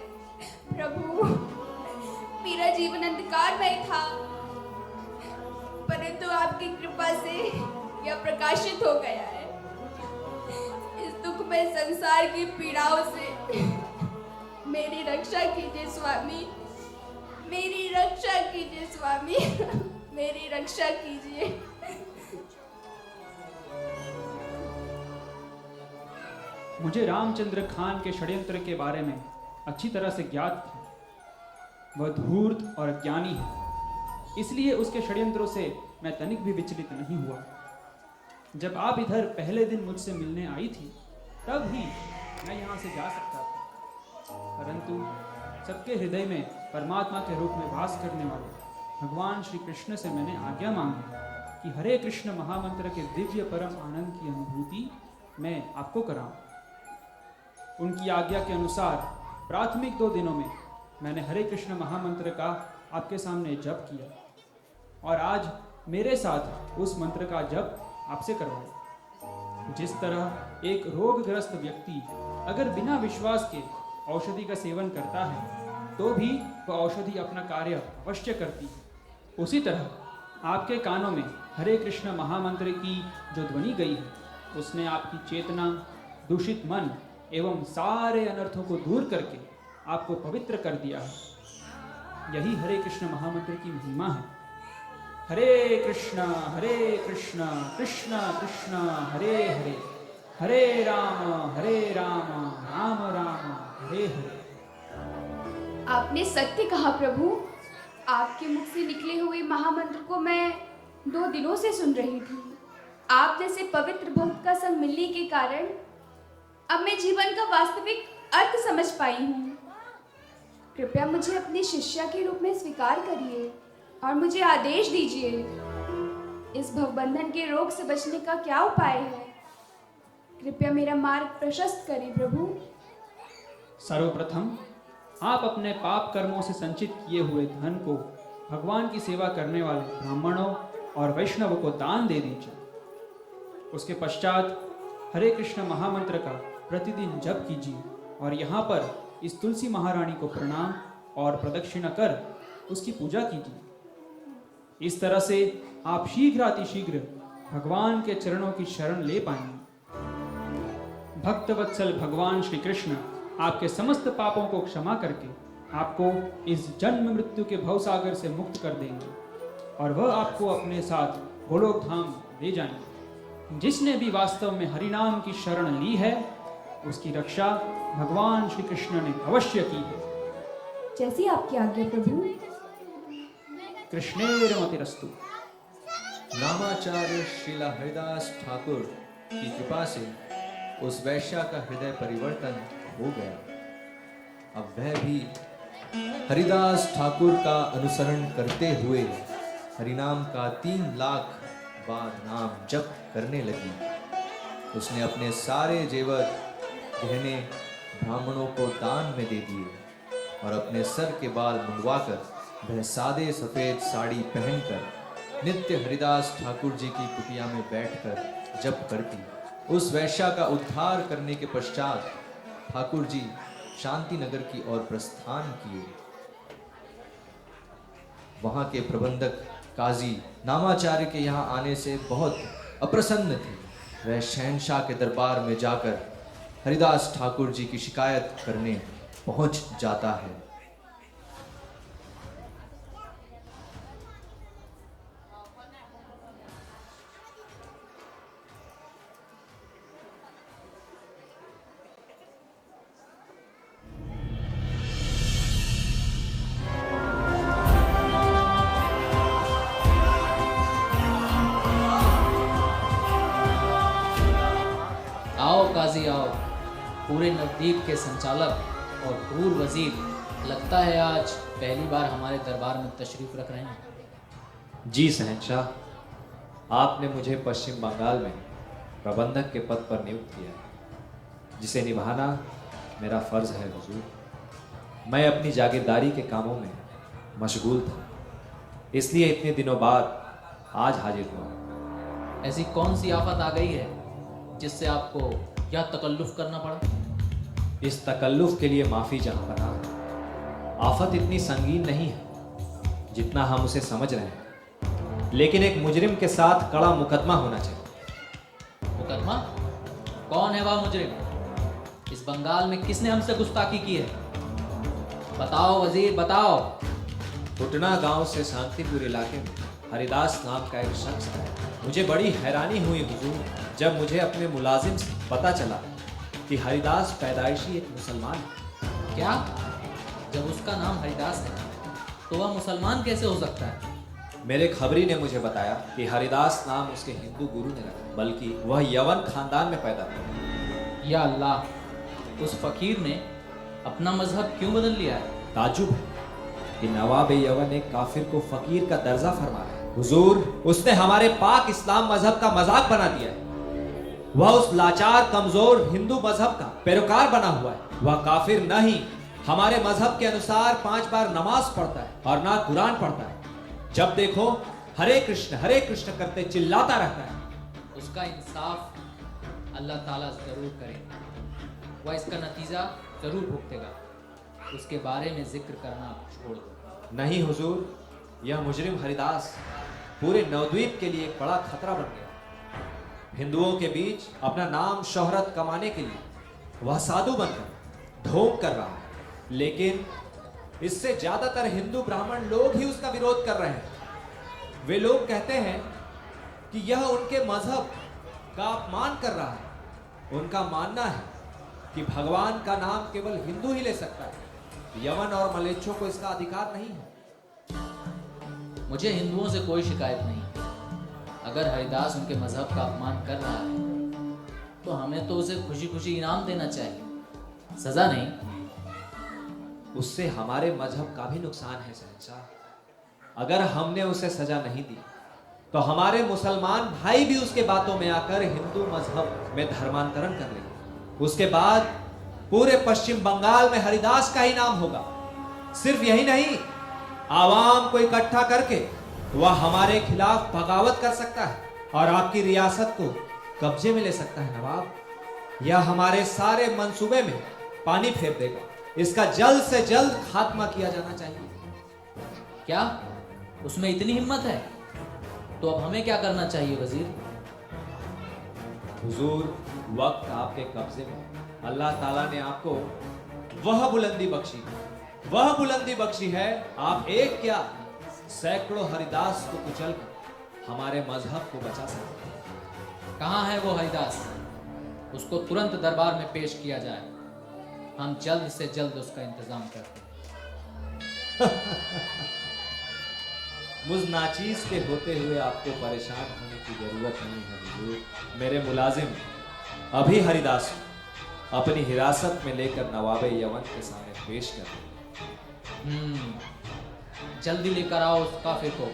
प्रभु, मेरा जीवन अंधकारमय था, परंतु आपकी कृपा से यह प्रकाशित हो गया है। इस दुखमय संसार की पीड़ाओं से मेरी रक्षा कीजिए स्वामी, मेरी रक्षा कीजिए स्वामी, मेरी रक्षा कीजिए। मुझे रामचंद्र खान के षड्यंत्र के बारे में अच्छी तरह से ज्ञात था। वह धूर्त और अज्ञानी है, इसलिए उसके षड्यंत्रों से मैं तनिक भी विचलित नहीं हुआ। जब आप इधर पहले दिन मुझसे मिलने आई थी, तब ही मैं यहाँ से जा सकता था, परंतु सबके हृदय में परमात्मा के रूप में वास करने वाले भगवान श्री कृष्ण से मैंने आज्ञा मांगी कि हरे कृष्ण महामंत्र के दिव्य परम आनंद की अनुभूति मैं आपको कराऊं। उनकी आज्ञा के अनुसार प्राथमिक 2 दिनों में मैंने हरे कृष्ण महामंत्र का आपके सामने जप किया, और आज मेरे साथ उस मंत्र का जप आपसे करवाया। जिस तरह एक रोगग्रस्त व्यक्ति अगर बिना विश्वास के औषधि का सेवन करता है, तो भी वह औषधि अपना कार्य अवश्य करती है, उसी तरह आपके कानों में हरे कृष्ण महामंत्र की जो ध्वनि गई है, उसने आपकी चेतना, दूषित मन एवं सारे अनर्थों को दूर करके आपको पवित्र कर दिया है। यही हरे कृष्ण महामंत्र की महिमा है। हरे कृष्ण कृष्ण कृष्ण हरे हरे, हरे राम राम राम हरे हरे। आपने सत्य कहा प्रभु, आपके मुख से निकले हुए महामंत्र को मैं 2 दिनों से सुन रही थी। आप जैसे पवित्र भक्त का संग मिलने के कारण अब मैं जीवन का वास्तविक अर्थ समझ पाई हूँ। कृपया मुझे अपनी शिष्या के रूप में स्वीकार करिए और मुझे आदेश दीजिए। इस भवबंधन के रोग से बचने का क्या उपाय है? कृपया मेरा मार्ग प्रशस्त करें प्रभु। सर्वप्रथम आप अपने पाप कर्मों से संचित किए हुए धन को भगवान की सेवा करने वाले ब्राह्मणों और वैष्णवों को दान दे दीजिए। उसके पश्चात हरे कृष्ण महामंत्र का प्रतिदिन जप कीजिए और यहाँ पर इस तुलसी महारानी को प्रणाम और प्रदक्षिणा कर उसकी पूजा कीजिए। इस तरह से आप शीघ्रातिशीघ्र भगवान के चरणों की शरण ले पाएंगे। भक्तवत्सल भगवान श्री कृष्ण आपके समस्त पापों को क्षमा करके आपको इस जन्म मृत्यु के भवसागर से मुक्त कर देंगे और वह आपको अपने साथ गोलोक धाम ले जाएंगे। जिसने भी वास्तव में हरिनाम की शरण ली है उसकी रक्षा भगवान श्री कृष्ण ने अवश्य की है। जैसी आपकी आज्ञा प्रभु। कृष्णेरमतिरस्तु। नामाचार्य श्रीला हरिदास ठाकुर की कृपा से उस वैश्या का हृदय परिवर्तन हो गया। अब वह भी हरिदास ठाकुर का अनुसरण करते हुए हरिनाम का 3 लाख बार नाम जप करने लगी। उसने अपने सारे जेवर गहने ब्राह्मणों को दान में दे दिए और अपने सर के बाल मुंडवाकर वह सादे सफेद साड़ी पहनकर नित्य हरिदास ठाकुर जी की कुटिया में बैठकर जप करती। उस वैश्या का उद्धार करने के पश्चात ठाकुर जी शांति नगर की ओर प्रस्थान किए। वहां के प्रबंधक काजी नामाचार्य के यहाँ आने से बहुत अप्रसन्न थे। वह शहंशाह के दरबार में जाकर हरिदास ठाकुर जी की शिकायत करने पहुंच जाता है। आओ काजी आओ, पूरे नवद्वीप के संचालक और क्रूर वजीर, लगता है आज पहली बार हमारे दरबार में तशरीफ रख रहे हैं। जी शहंशाह, आपने मुझे पश्चिम बंगाल में प्रबंधक के पद पर नियुक्त किया, जिसे निभाना मेरा फर्ज है हुजूर। मैं अपनी जागीरदारी के कामों में मशगूल था, इसलिए इतने दिनों बाद आज हाजिर हुआ। ऐसी कौन सी आफत आ गई है जिससे आपको यह तकल्लुफ करना पड़ा? इस तकल्लुफ के लिए माफ़ी जहांपनाह। आफत इतनी संगीन नहीं है जितना हम उसे समझ रहे हैं, लेकिन एक मुजरिम के साथ कड़ा मुकदमा होना चाहिए। मुकदमा? कौन है वह मुजरिम? इस बंगाल में किसने हमसे गुस्ताखी की है? बताओ वजीर, बताओ। पुटना गांव से शांतिपुर इलाके में हरिदास नाम का एक शख्स है। मुझे बड़ी हैरानी हुई हुजूर जब मुझे अपने मुलाजिम से पता चला कि हरिदास पैदाइशी एक मुसलमान है। क्या? जब उसका नाम हरिदास है तो वह मुसलमान कैसे हो सकता है? मेरे खबरी ने मुझे बताया कि हरिदास नाम उसके हिंदू गुरु ने रखा, बल्कि वह यवन खानदान में पैदा हुआ। या अल्लाह, उस फकीर ने अपना मजहब क्यों बदल लिया है? ताजुब है कि नवाब यवन एक काफिर को फकीर का दर्जा फरमा है। हुजूर, उसने हमारे पाक इस्लाम मजहब का मजाक बना दिया है। वह उस लाचार कमजोर हिंदू मजहब का पैरोकार बना हुआ है। वह काफिर नहीं, हमारे मजहब के अनुसार 5 बार नमाज पढ़ता है और ना कुरान पढ़ता है। जब देखो हरे कृष्ण करते चिल्लाता रहता है। उसका इंसाफ अल्लाह ताला जरूर करेगा। वह इसका नतीजा जरूर भुगतेगा। उसके बारे में जिक्र करना छोड़ दो। नहीं हुजूर, यह मुजरिम हरिदास पूरे नवद्वीप के लिए एक बड़ा खतरा बन गया। हिंदुओं के बीच अपना नाम शोहरत कमाने के लिए वह साधु बनकर ढोंग कर रहा है, लेकिन इससे ज्यादातर हिंदू ब्राह्मण लोग ही उसका विरोध कर रहे हैं। वे लोग कहते हैं कि यह उनके मजहब का अपमान कर रहा है। उनका मानना है कि भगवान का नाम केवल हिंदू ही ले सकता है, यवन और मलेच्छों को इसका अधिकार नहीं है। मुझे हिंदुओं से कोई शिकायत नहीं। अगर हरिदास उनके मजहब का अपमान कर रहा है तो हमें तो उसे खुशी खुशी इनाम देना चाहिए, सजा नहीं। उससे हमारे मजहब का भी नुकसान है शहंशाह। अगर हमने उसे सजा नहीं दी तो हमारे मुसलमान भाई भी उसके बातों में आकर हिंदू मजहब में धर्मांतरण कर लेंगे। उसके बाद पूरे पश्चिम बंगाल में हरिदास का ही नाम होगा। सिर्फ यही नहीं, आवाम को इकट्ठा करके वह हमारे खिलाफ बगावत कर सकता है और आपकी रियासत को कब्जे में ले सकता है नवाब। यह हमारे सारे मंसूबे में पानी फेर देगा। इसका जल्द से जल्द खात्मा किया जाना चाहिए। क्या उसमें इतनी हिम्मत है? तो अब हमें क्या करना चाहिए वजीर? हुजूर, वक्त आपके कब्जे में। अल्लाह ताला ने आपको वह बुलंदी बख्शी है। आप एक क्या सैकड़ों हरिदास को कुचलकर हमारे मजहब को बचा सकते हैं। कहाँ है वो हरिदास? उसको तुरंत दरबार में पेश किया जाए। हम जल्द से जल्द उसका इंतजाम करते हैं। मुझ नाचीज के होते हुए आपको परेशान होने की जरूरत नहीं है हुजूर। मेरे मुलाजिम अभी हरिदास को अपनी हिरासत में लेकर नवाबे यमन के सामने पेश कर दें। जल्दी लेकर आओ उस काफिर को।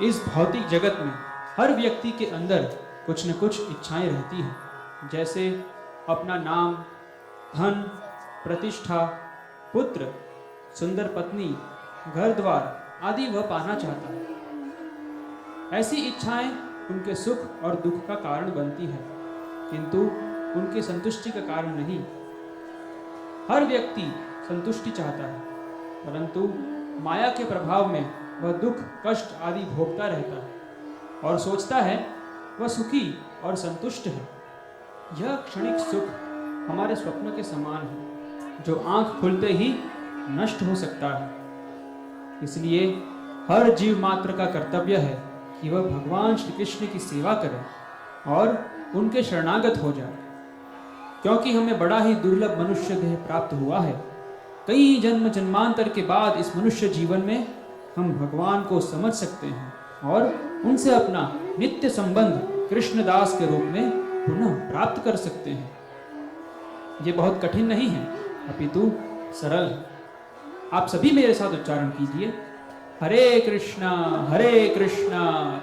इस भौतिक जगत में हर व्यक्ति के अंदर कुछ न कुछ इच्छाएं रहती हैं, जैसे अपना नाम, धन, प्रतिष्ठा, पुत्र, सुंदर पत्नी, घर द्वार आदि वह पाना चाहता है। ऐसी इच्छाएं उनके सुख और दुख का कारण बनती है, किंतु उनकी संतुष्टि का कारण नहीं। हर व्यक्ति संतुष्टि चाहता है, परंतु माया के प्रभाव में वह दुख, कष्ट आदि भोगता रहता है और सोचता है वह सुखी और संतुष्ट है। यह क्षणिक सुख हमारे स्वप्न के समान है, जो आंख खुलते ही नष्ट हो सकता है। इसलिए हर जीव मात्र का कर्तव्य है कि वह भगवान श्री कृष्ण की सेवा करे और उनके शरणागत हो जाए, क्योंकि हमें बड़ा ही दुर्लभ मनुष्य देह प्राप्त हुआ है। कई जन्म जन्मांतर के बाद इस मनुष्य जीवन में हम भगवान को समझ सकते हैं और उनसे अपना नित्य संबंध कृष्णदास के रूप में पुनः प्राप्त कर सकते हैं। ये बहुत कठिन नहीं है, अपितु सरल है। आप सभी मेरे साथ उच्चारण कीजिए, हरे कृष्णा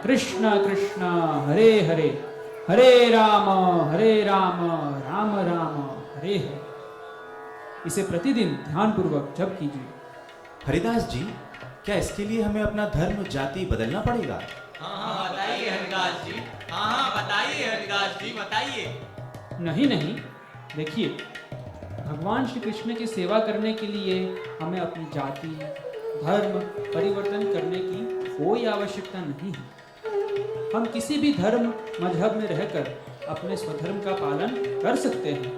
कृष्ण कृष्ण हरे हरे, हरे राम राम राम हरे हरे। इसे प्रतिदिन ध्यानपूर्वक जप कीजिए। हरिदास जी, क्या इसके लिए हमें अपना धर्म जाति बदलना पड़ेगा? हाँ बताइए हरिदास जी, हाँ बताइए हरिदास जी, बताइए। नहीं, देखिए, भगवान श्री कृष्ण की सेवा करने के लिए हमें अपनी जाति धर्म परिवर्तन करने की कोई आवश्यकता नहीं है। हम किसी भी धर्म मजहब में रहकर अपने स्वधर्म का पालन कर सकते हैं।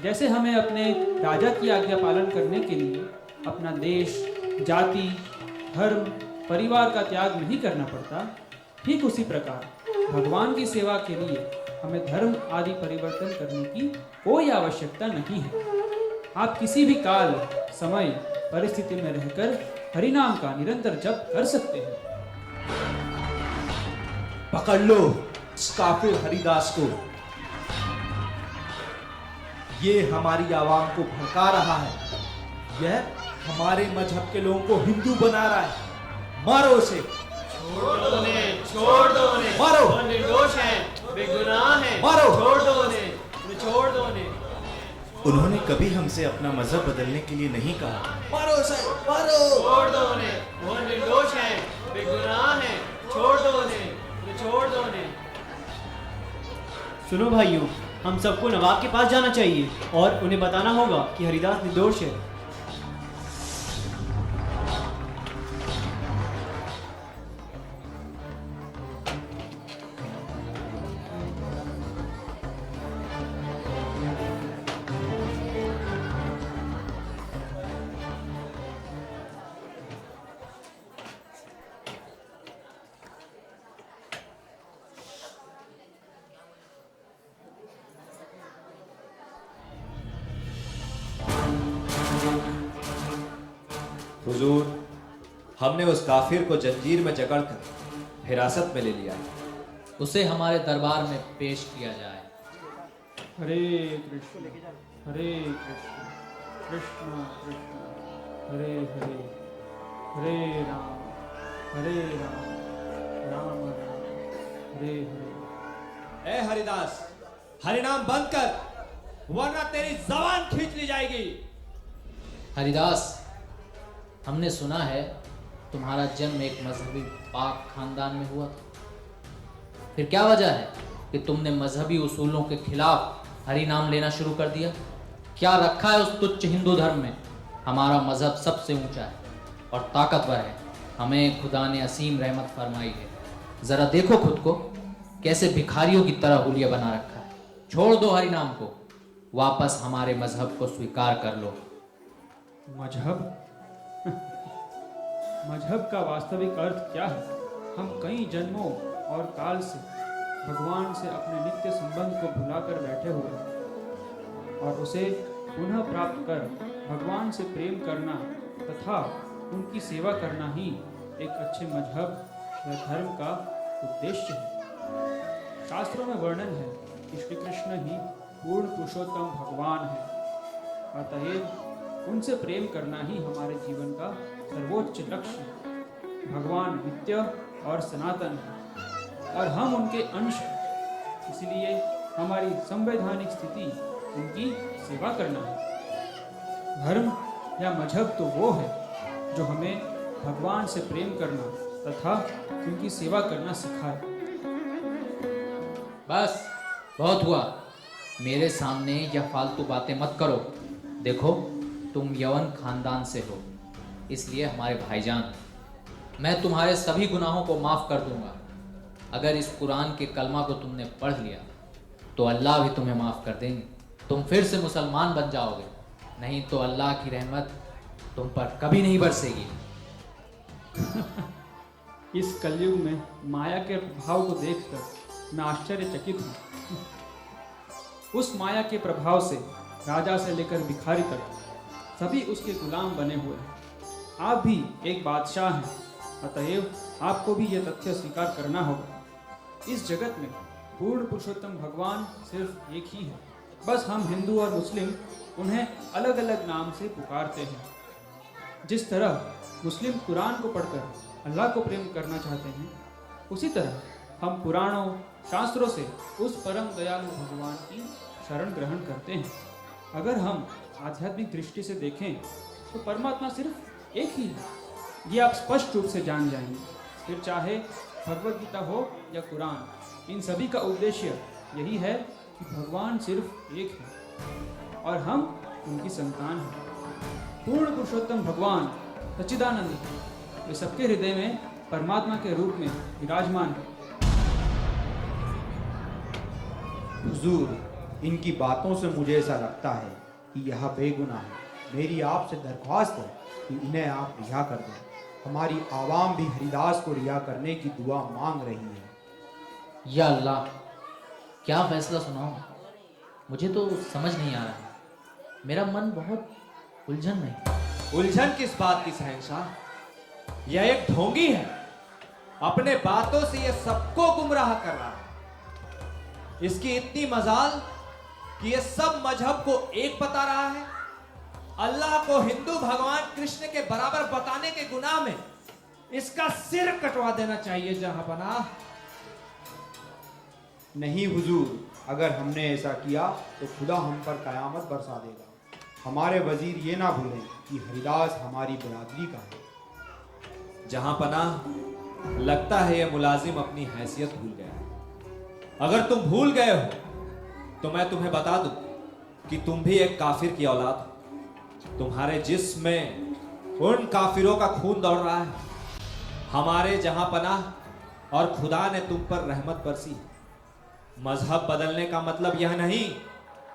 जैसे हमें अपने राजा की आज्ञा पालन करने के लिए अपना देश, जाति, धर्म, परिवार का त्याग नहीं करना पड़ता, ठीक उसी प्रकार भगवान की सेवा के लिए हमें धर्म आदि परिवर्तन करने की कोई आवश्यकता नहीं है। आप किसी भी काल, समय, परिस्थिति में रहकर हरिनाम का निरंतर जप कर सकते हैं। पकड़ लो इस काफिर हरिदास को। ये हमारी आवाम को भड़का रहा है। यह हमारे मजहब के लोगों को हिंदू बना रहा है। मारो उसे। छोड़ दो उन्हें, मारो। वो निर्दोष है, बेगुनाह है, मारो। छोड़ दो उन्हें। उन्होंने कभी हमसे अपना मजहब बदलने के लिए नहीं कहा। मारो उसे, मारो। छोड़ दो उन्हें, वो निर्दोष है, बेगुनाह है, छोड़ दो उन्हें। सुनो भाइयों, हम सबको नवाब के पास जाना चाहिए और उन्हें बताना होगा कि हरिदास निर्दोष है। हमने उस काफिर को जंजीर में जकड़कर हिरासत में ले लिया है। उसे हमारे दरबार में पेश किया जाए। हरे कृष्ण कृष्ण कृष्ण हरे हरे, हरे राम राम राम हरे हरे। ए हरिदास, हरिनाम बंद कर, वरना तेरी जबान खींच ली जाएगी। हरिदास, हमने सुना है तुम्हारा जन्म एक मजहबी पाक खानदान में हुआ था। फिर क्या वजह है कि तुमने मजहबी उसूलों के खिलाफ हरि नाम लेना शुरू कर दिया? क्या रखा है उस तुच्छ हिंदू धर्म में? हमारा मजहब सबसे ऊंचा है और ताकतवर है। हमें खुदा ने असीम रहमत फरमाई है। जरा देखो खुद को, कैसे भिखारियों की तरह हुलिया बना रखा है। छोड़ दो हरि नाम को, वापस हमारे मजहब को स्वीकार कर लो। मजहब मजहब का वास्तविक अर्थ क्या है? हम कई जन्मों और काल से भगवान से अपने नित्य संबंध को भुलाकर बैठे हुए हैं और उसे पुनः प्राप्त कर भगवान से प्रेम करना तथा उनकी सेवा करना ही एक अच्छे मजहब या धर्म का उद्देश्य है। शास्त्रों में वर्णन है कि श्री कृष्ण ही पूर्ण पुरुषोत्तम भगवान है। अतएव उनसे प्रेम करना ही हमारे जीवन का सर्वोच्च लक्ष्य है। भगवान नित्य और सनातन है और हम उनके अंश हैं। इसलिए हमारी संवैधानिक स्थिति उनकी सेवा करना है। धर्म या मजहब तो वो है जो हमें भगवान से प्रेम करना तथा उनकी सेवा करना सिखाए। बस बहुत हुआ, मेरे सामने यह फालतू बातें मत करो। देखो, तुम यवन खानदान से हो, इसलिए हमारे भाईजान। मैं तुम्हारे सभी गुनाहों को माफ़ कर दूंगा। अगर इस कुरान के कलमा को तुमने पढ़ लिया तो अल्लाह भी तुम्हें माफ़ कर देंगे। तुम फिर से मुसलमान बन जाओगे, नहीं तो अल्लाह की रहमत तुम पर कभी नहीं बरसेगी। इस कलयुग में माया के प्रभाव को देखकर मैं आश्चर्यचकित हूँ। उस माया के प्रभाव से राजा से लेकर भिखारी तक सभी उसके गुलाम बने हुए हैं। आप भी एक बादशाह हैं, अतएव आपको भी यह तथ्य स्वीकार करना होगा। इस जगत में पूर्ण पुरुषोत्तम भगवान सिर्फ एक ही है। बस हम हिंदू और मुस्लिम उन्हें अलग अलग नाम से पुकारते हैं। जिस तरह मुस्लिम कुरान को पढ़कर अल्लाह को प्रेम करना चाहते हैं, उसी तरह हम पुराणों शास्त्रों से उस परम दयालु भगवान की शरण ग्रहण करते हैं। अगर हम आध्यात्मिक दृष्टि से देखें तो परमात्मा सिर्फ एक ही है, ये आप स्पष्ट रूप से जान जाएंगे। फिर चाहे भगवद गीता हो या कुरान, इन सभी का उद्देश्य यही है कि भगवान सिर्फ एक है और हम उनकी संतान हैं। पूर्ण पुरुषोत्तम भगवान सच्चिदानंद है, वे सबके हृदय में परमात्मा के रूप में विराजमान है। हुजूर, इनकी बातों से मुझे ऐसा लगता है कि यह बेगुनाह है। मेरी आपसे दरख्वास्त है कि इन्हें आप रिहा कर दें। हमारी आवाम भी हरिदास को रिहा करने की दुआ मांग रही है। या अल्लाह, क्या फैसला सुनाऊं? मुझे तो समझ नहीं आ रहा। मेरा मन बहुत उलझन में है। उलझन किस बात की शहंशाह? यह एक ढोंगी है, अपने बातों से यह सबको गुमराह कर रहा है। इसकी इतनी मजाल कि यह सब मजहब को एक बता रहा है। अल्लाह को हिंदू भगवान कृष्ण के बराबर बताने के गुनाह में इसका सिर कटवा देना चाहिए जहांपनाह। नहीं हुजूर, अगर हमने ऐसा किया तो खुदा हम पर कयामत बरसा देगा। हमारे वजीर ये ना भूलें कि हरिदास हमारी बिरादरी का है। जहांपनाह, लगता है यह मुलाजिम अपनी हैसियत भूल गया है। अगर तुम भूल गए हो तो मैं तुम्हें बता दूं कि तुम भी एक काफिर की औलाद हो। तुम्हारे जिस्म में उन काफिरों का खून दौड़ रहा है। हमारे जहांपनाह और खुदा ने तुम पर रहमत बरसी। मजहब बदलने का मतलब यह नहीं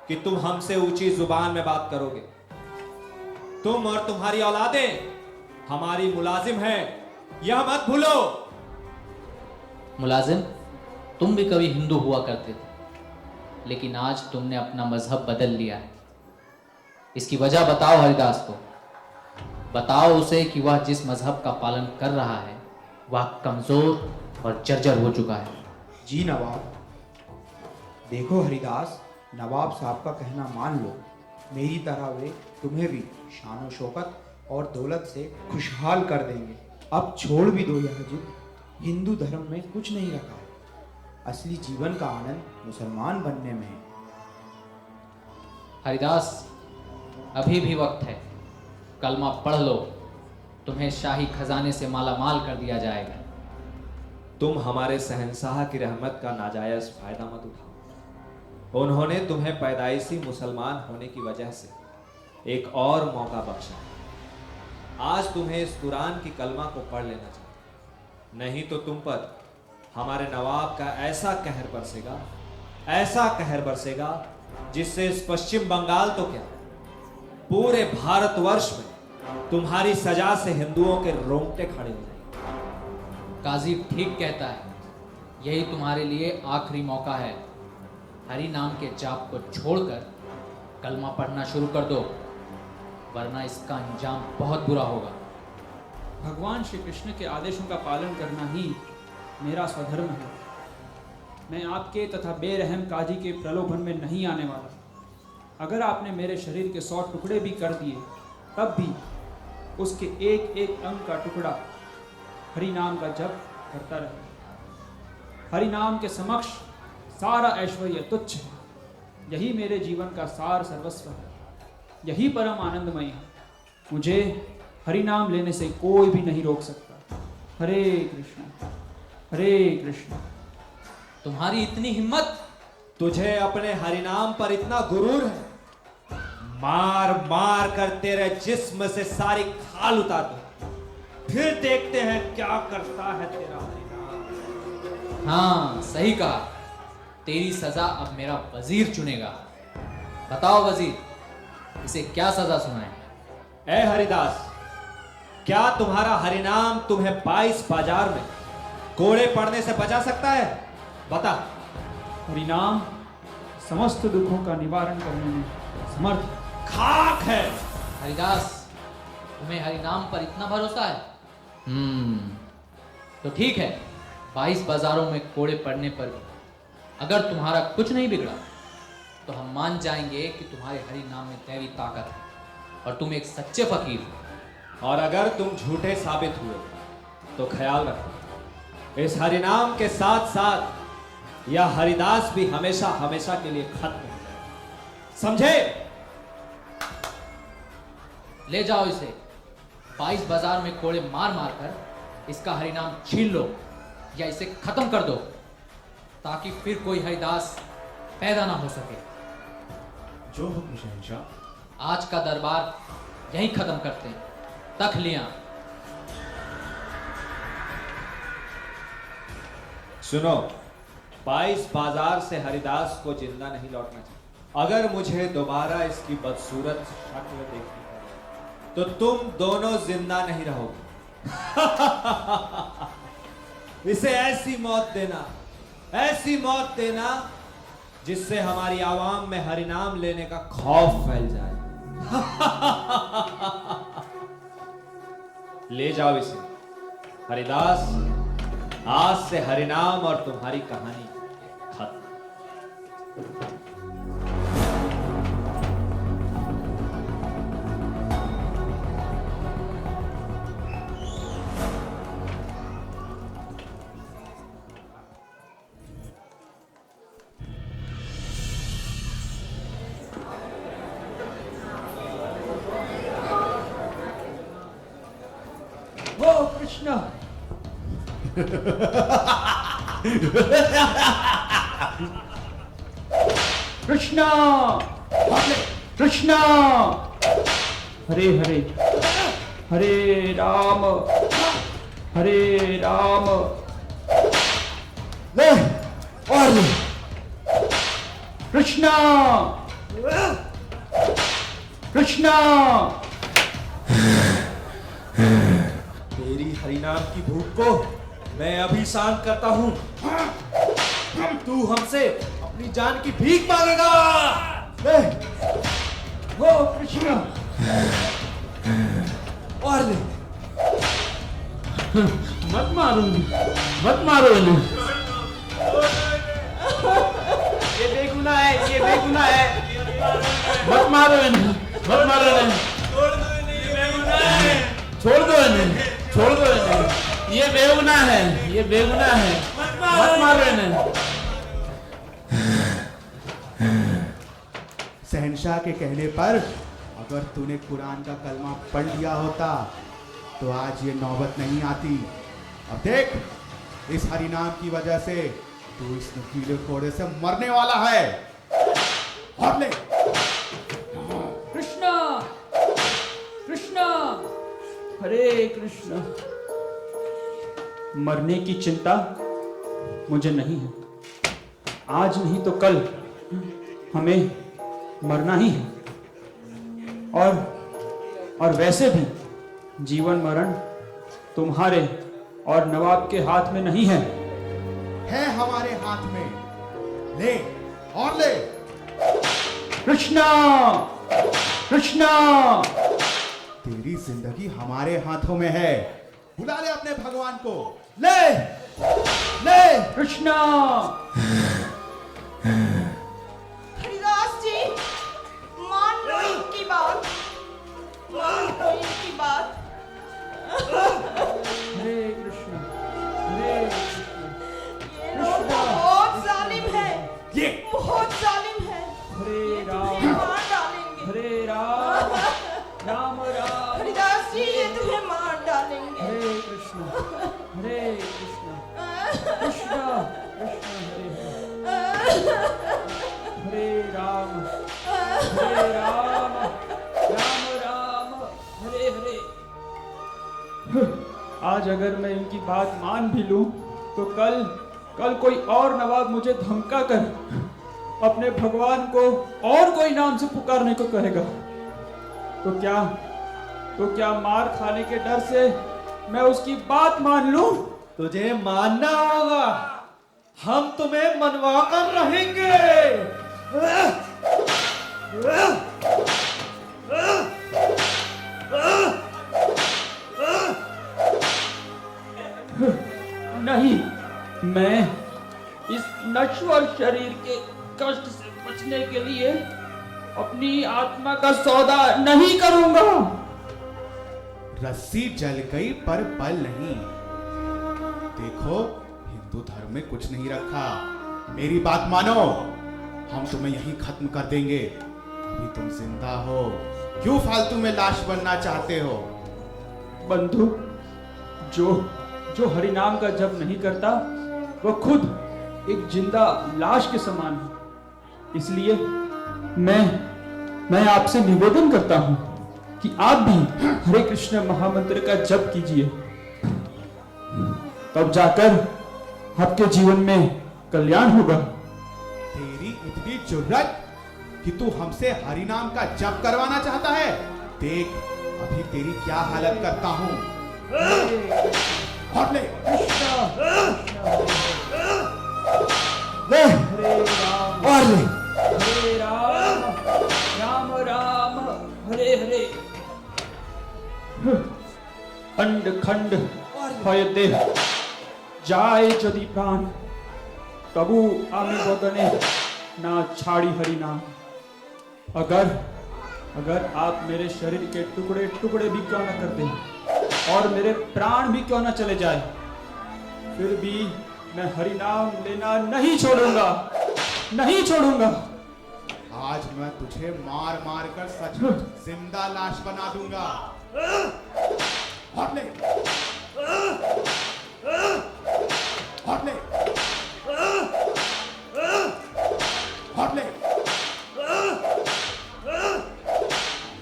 कि तुम हमसे ऊंची जुबान में बात करोगे। तुम और तुम्हारी औलादें हमारी मुलाजिम हैं, यह मत भूलो। मुलाजिम, तुम भी कभी हिंदू हुआ करते थे, लेकिन आज तुमने अपना मजहब बदल लिया है। इसकी वजह बताओ हरिदास को। बताओ उसे कि वह जिस मजहब का पालन कर रहा है वह कमजोर और जर्जर हो चुका है। जी नवाब। देखो हरिदास, नवाब साहब का कहना मान लो। मेरी तरह वे तुम्हें भी शान शौकत और दौलत से खुशहाल कर देंगे। अब छोड़ भी दो यह जिद, हिंदू धर्म में कुछ नहीं रखा है। असली जीवन का आनंद मुसलमान बनने में है। हरिदास, अभी भी वक्त है, कलमा पढ़ लो, तुम्हें शाही खजाने से माला माल कर दिया जाएगा। तुम हमारे शहंशाह की रहमत का नाजायज फायदा मत उठाओ। उन्होंने तुम्हें पैदाइशी मुसलमान होने की वजह से एक और मौका बख्शा। आज तुम्हें इस कुरान की कलमा को पढ़ लेना चाहिए, नहीं तो तुम पर हमारे नवाब का ऐसा कहर बरसेगा जिससे इस पश्चिम बंगाल तो क्या पूरे भारतवर्ष में तुम्हारी सजा से हिंदुओं के रोंगटे खड़े हो जाएंगे। काजी ठीक कहता है, यही तुम्हारे लिए आखिरी मौका है। हरि नाम के जाप को छोड़कर कलमा पढ़ना शुरू कर दो, वरना इसका अंजाम बहुत बुरा होगा। भगवान श्री कृष्ण के आदेशों का पालन करना ही मेरा स्वधर्म है। मैं आपके तथा बेरहम काजी के प्रलोभन में नहीं आने वाला। अगर आपने मेरे शरीर के 100 टुकड़े भी कर दिए, तब भी उसके एक एक अंग का टुकड़ा हरि नाम का जप करता रहे। हरि नाम के समक्ष सारा ऐश्वर्य तुच्छ है। यही मेरे जीवन का सार सर्वस्व है, यही परम आनंदमय है। मुझे हरि नाम लेने से कोई भी नहीं रोक सकता। हरे कृष्ण हरे कृष्ण। तुम्हारी इतनी हिम्मत? तुझे अपने हरिनाम पर इतना गुरूर है? मार मार कर तेरे जिस्म से सारी खाल उतार दो, फिर देखते हैं क्या करता है तेरा हरिनाम। हाँ, सही कहा। तेरी सजा अब मेरा वजीर चुनेगा। बताओ वजीर, इसे क्या सजा सुनाए? ए हरिदास, क्या तुम्हारा हरिनाम तुम्हें 22 बाजार में कोड़े पड़ने से बचा सकता है? बता। हरिनाम समस्त दुखों का निवारण करने में समर्थ खाक है। हरिदास, तुम्हें हरिनाम पर इतना भरोसा है? तो ठीक है, 22 बाजारों में कोड़े पड़ने पर भी अगर तुम्हारा कुछ नहीं बिगड़ा तो हम मान जाएंगे कि तुम्हारे हरि नाम में दैवी ताकत है और तुम एक सच्चे फकीर हो। और अगर तुम झूठे साबित हुए तो ख्याल रखो, इस हरिनाम के साथ साथ यह हरिदास भी हमेशा हमेशा के लिए खत्म हो जाए, समझे? ले जाओ इसे, 22 बाजार में कोड़े मार मार कर इसका हरिनाम छीन लो या इसे खत्म कर दो, ताकि फिर कोई हरिदास पैदा ना हो सके। जो हुक्म शहंशाह। आज का दरबार यहीं खत्म करते हैं। तखलियां। सुनो, 22 बाजार से हरिदास को जिंदा नहीं लौटना चाहिए। अगर मुझे दोबारा इसकी बदसूरत शक्ल देखी तो तुम दोनों जिंदा नहीं रहोगे। इसे ऐसी मौत देना जिससे हमारी आवाम में हरिनाम लेने का खौफ फैल जाए। ले जाओ इसे। हरिदास, आज से हरिनाम और तुम्हारी कहानी खत्म। ओ कृष्णा। कृष्णा कृष्णा। हरे हरे हरे राम ले और ले। कृष्णा कृष्णा। तेरी हरिनाम की भूख को मैं अभी शांत करता हूं। तू हमसे अपनी जान की भीख मांगेगा। ओ कृष्णा। और ले। मत मारो, मत मारो इन्हें। ये बेगुनाह है, ये बेगुनाह है। मत मारो इन्हें, मत मारो इन्हें। छोड़ दो इन्हें, छोड़ दो इन्हें। ये बेगुनाह है, ये बेगुनाह है। मत मारो इन्हें। शहंशाह के कहने पर अगर तूने कुरान का कलमा पढ़ लिया होता तो आज ये नौबत नहीं आती। अब देख, इस हरिनाम की वजह से तू इस नुकीले कोड़े से मरने वाला है। और ले। कृष्णा, कृष्णा, हरे कृष्णा। मरने की चिंता मुझे नहीं है। आज नहीं तो कल हमें मरना ही है। और वैसे भी जीवन मरण तुम्हारे और नवाब के हाथ में नहीं है हमारे हाथ में। ले और ले। कृष्णा, कृष्णा, तेरी जिंदगी हमारे हाथों में है। बुला ले अपने भगवान को। ले ले। कृष्णा। हरिदास जी, मान लो इनकी बात, मान लो इनकी बात। हरे कृष्णा, हरे कृष्णा। ये लोग बहुत जालिम है, ये बहुत जालिम है। हरे राम, तुम्हें मार डालेंगे। हरे राम, राम राम। हरिदास जी, ये तुम्हें मार डालेंगे। हरे कृष्णा, हरे कृष्णा, कृष्णा कृष्णा, हरे हरे राम, राम राम, हरे हरे। आज अगर मैं इनकी बात मान भी लूं तो कल कोई और नवाब मुझे धमका कर अपने भगवान को और कोई नाम से पुकारने को कहेगा। तो क्या मार खाने के डर से मैं उसकी बात मान लूं? तुझे मानना होगा। हम तुम्हें मनवा कर रहेंगे। नहीं, मैं इस नश्वर शरीर के कष्ट से बचने के लिए अपनी आत्मा का सौदा नहीं करूंगा। रस्सी जल गई पर बल नहीं। देखो, हिंदू धर्म में कुछ नहीं रखा। मेरी बात मानो, हम तुम्हें यहीं खत्म कर देंगे। अभी तुम जिंदा हो, क्यों फालतू में लाश बनना चाहते हो? बंधु, जो हरिनाम का जप नहीं करता वो खुद एक जिंदा लाश के समान है। इसलिए मैं आपसे निवेदन करता हूं कि आप भी हरे कृष्ण महामंत्र का जप कीजिए। तब जाकर आपके जीवन में कल्याण होगा। तेरी इतनी जुर्रत कि तू हमसे हरिनाम का जप करवाना चाहता है? देख, अभी तेरी क्या हालत करता हूं। और ले। ले। और ले। हरे राम, राम राम, हरे हरे। खंड खंड হয় দেহ, যায় যদি প্রাণ, তবু আমি বদনে ना छाड़ी हरि नाम। अगर आप मेरे शरीर के टुकड़े टुकड़े भी क्यों ना कर दें और मेरे प्राण भी क्यों ना चले जाए, फिर भी मैं हरि नाम लेना नहीं छोड़ूंगा, नहीं छोड़ूंगा। आज मैं तुझे मार मार कर सचमुच जिंदा लाश बना दूंगा। और ले। और ले। और ले।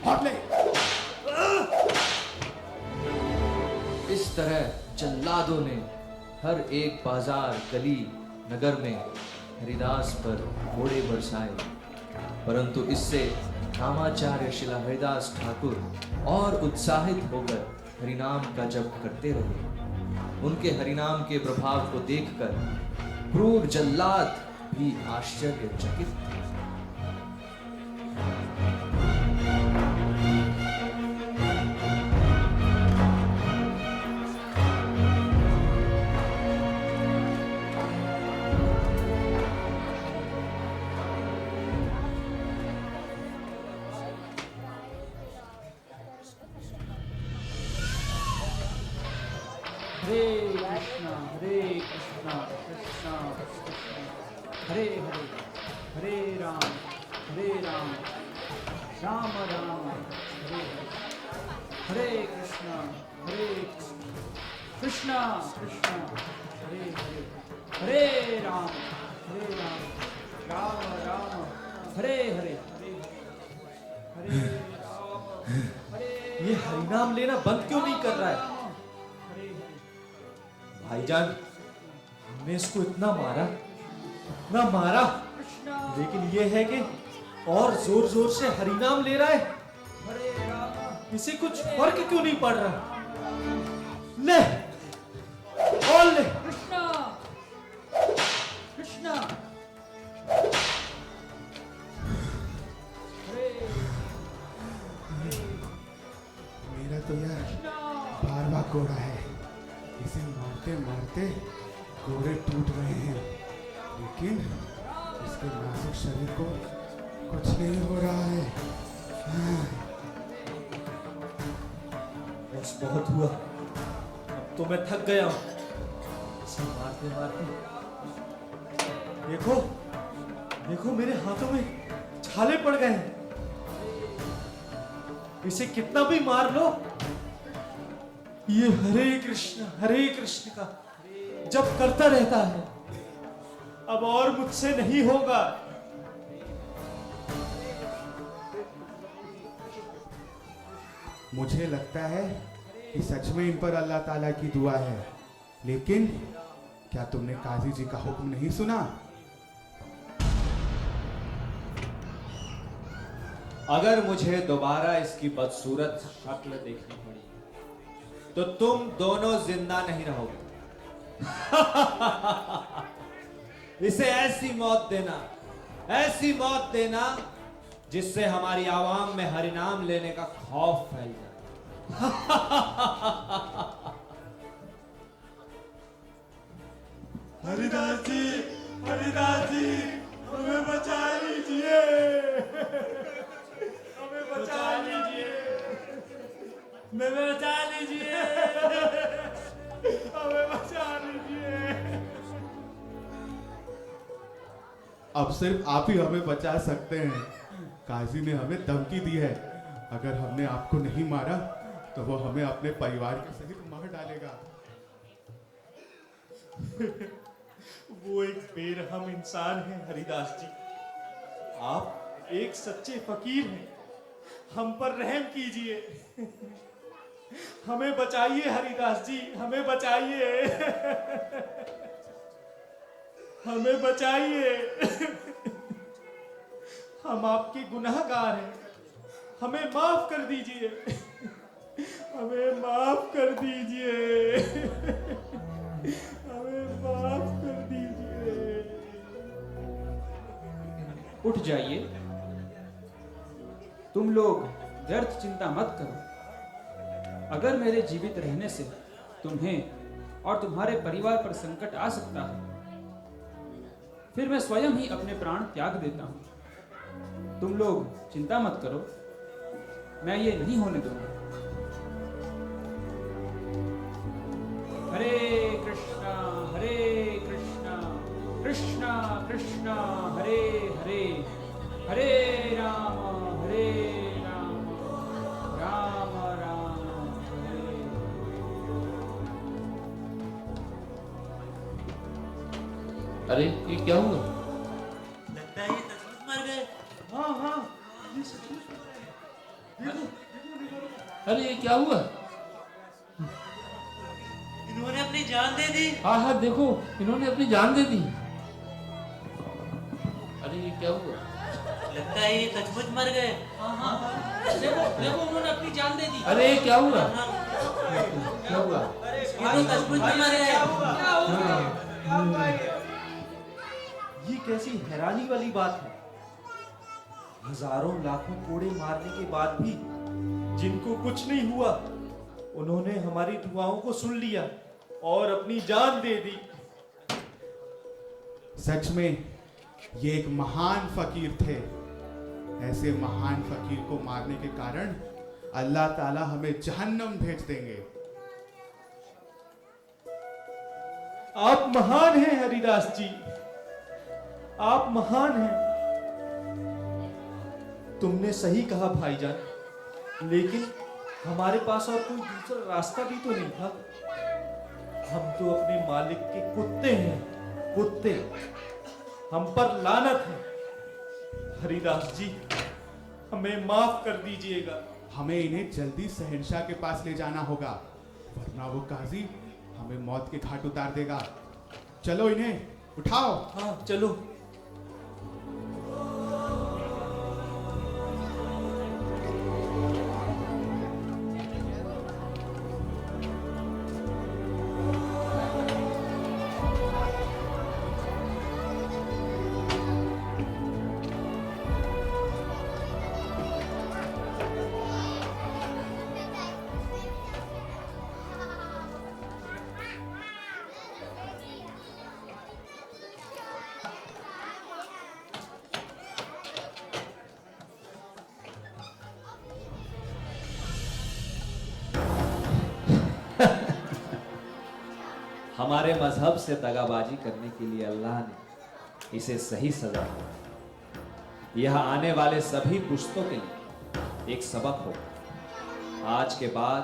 और ले। इस तरह जल्लादों ने हर एक बाजार, गली, नगर में हरिदास पर घोड़े बरसाए, परंतु इससे रामाचार्य शिला हरिदास ठाकुर और उत्साहित होकर हरिनाम का जप करते रहे। उनके हरिनाम के प्रभाव को देखकर क्रूर जल्लाद भी आश्चर्यचकित थे। कृष्णा कृष्णा हरे हरे हरे राम राम राम हरे हरे कृष्णा कृष्णा कृष्णा हरे हरे हरे राम राम राम हरे हरे हरे ये हरिनाम लेना बंद क्यों नहीं कर रहा है? भाईजान, हमने इसको इतना मारा, लेकिन ये है कि और जोर जोर से हरिनाम ले रहा है। इसे कुछ फर्क क्यों नहीं पड़ रहा? ले और ले। कृष्णा कृष्णा मेरा तो यार बारवा घोड़ा है, इसे मारते मारते घोड़े टूट रहे हैं, लेकिन इसके नाजुक शरीर को कुछ नहीं हो रहा है। बस बहुत हुआ, अब तो मैं थक गया हूं इसे मारते मारते। देखो देखो मेरे हाथों में छाले पड़ गए हैं। इसे कितना भी मार लो, ये हरे कृष्ण का जप करता रहता है। अब और मुझसे नहीं होगा। मुझे लगता है कि सच में इन पर अल्लाह ताला की दुआ है, लेकिन क्या तुमने काजी जी का हुक्म नहीं सुना? अगर मुझे दोबारा इसकी बदसूरत शक्ल देखनी पड़ी तो तुम दोनों जिंदा नहीं रहोगे। इसे ऐसी मौत देना जिससे हमारी आवाम में हरिनाम लेने का खौफ फैल जाए। हरिदास जी हमें बचा लीजिए, हमें बचा लीजिए। अब सिर्फ आप ही हमें बचा सकते हैं। काजी ने हमें धमकी दी है, अगर हमने आपको नहीं मारा तो वो हमें अपने परिवार के सहित मार डालेगा। वो एक बेरहम इंसान है हरिदास जी। आप एक सच्चे फकीर हैं, हम पर रहम कीजिए। हमें बचाइए हरिदास जी, हमें बचाइए, हमें बचाइए। हम आपके गुनाहगार हैं, हमें माफ कर दीजिए, हमें माफ कर दीजिए, हमें माफ कर दीजिए। उठ जाइए, तुम लोग व्यर्थ चिंता मत करो। अगर मेरे जीवित रहने से तुम्हें और तुम्हारे परिवार पर संकट आ सकता है, फिर मैं स्वयं ही अपने प्राण त्याग देता हूं। तुम लोग चिंता मत करो, मैं ये नहीं होने दूंगा। हरे कृष्णा कृष्णा कृष्णा हरे हरे, हरे राम राम राम हरे। अरे ये क्या हुआ? लगता है ये सचमुच मर गए। हाँ ये सचमुच मर गए। देखो अरे ये क्या हुआ? इन्होंने अपनी जान दे दी। हाँ देखो, इन्होंने अपनी जान दे दी। अरे ये क्या हुआ? लगता है ये सचमुच मर गए। देखो उन्होंने अपनी जान दे दी। अरे ये क्या हुआ? क्या हुआ? ये तो सचमुच में मर गए। ये कैसी हैरानी वाली बात है। हजारों लाखों कोड़े मारने के बाद भी जिनको कुछ नहीं हुआ, उन्होंने हमारी दुआओं को सुन लिया और अपनी जान दे दी। सच में ये एक महान फकीर थे। ऐसे महान फकीर को मारने के कारण अल्लाह ताला हमें जहन्नम भेज देंगे। आप महान हैं हरिदास जी, आप महान हैं। तुमने सही कहा भाईजान, लेकिन हमारे पास और कोई दूसरा रास्ता भी तो नहीं था। हम तो अपने मालिक के कुत्ते हैं, कुत्ते। हम पर लानत है। हरिदास जी, हमें माफ कर दीजिएगा। हमें इन्हें जल्दी शहंशाह के पास ले जाना होगा, वरना वो काजी हमें मौत के घाट उतार देगा। चलो इन्हें उठाओ। हाँ चलो। हमारे मजहब से दगाबाजी करने के लिए अल्लाह ने इसे सही सजा दी। यह आने वाले सभी पुश्तों के लिए एक सबक हो। आज के बाद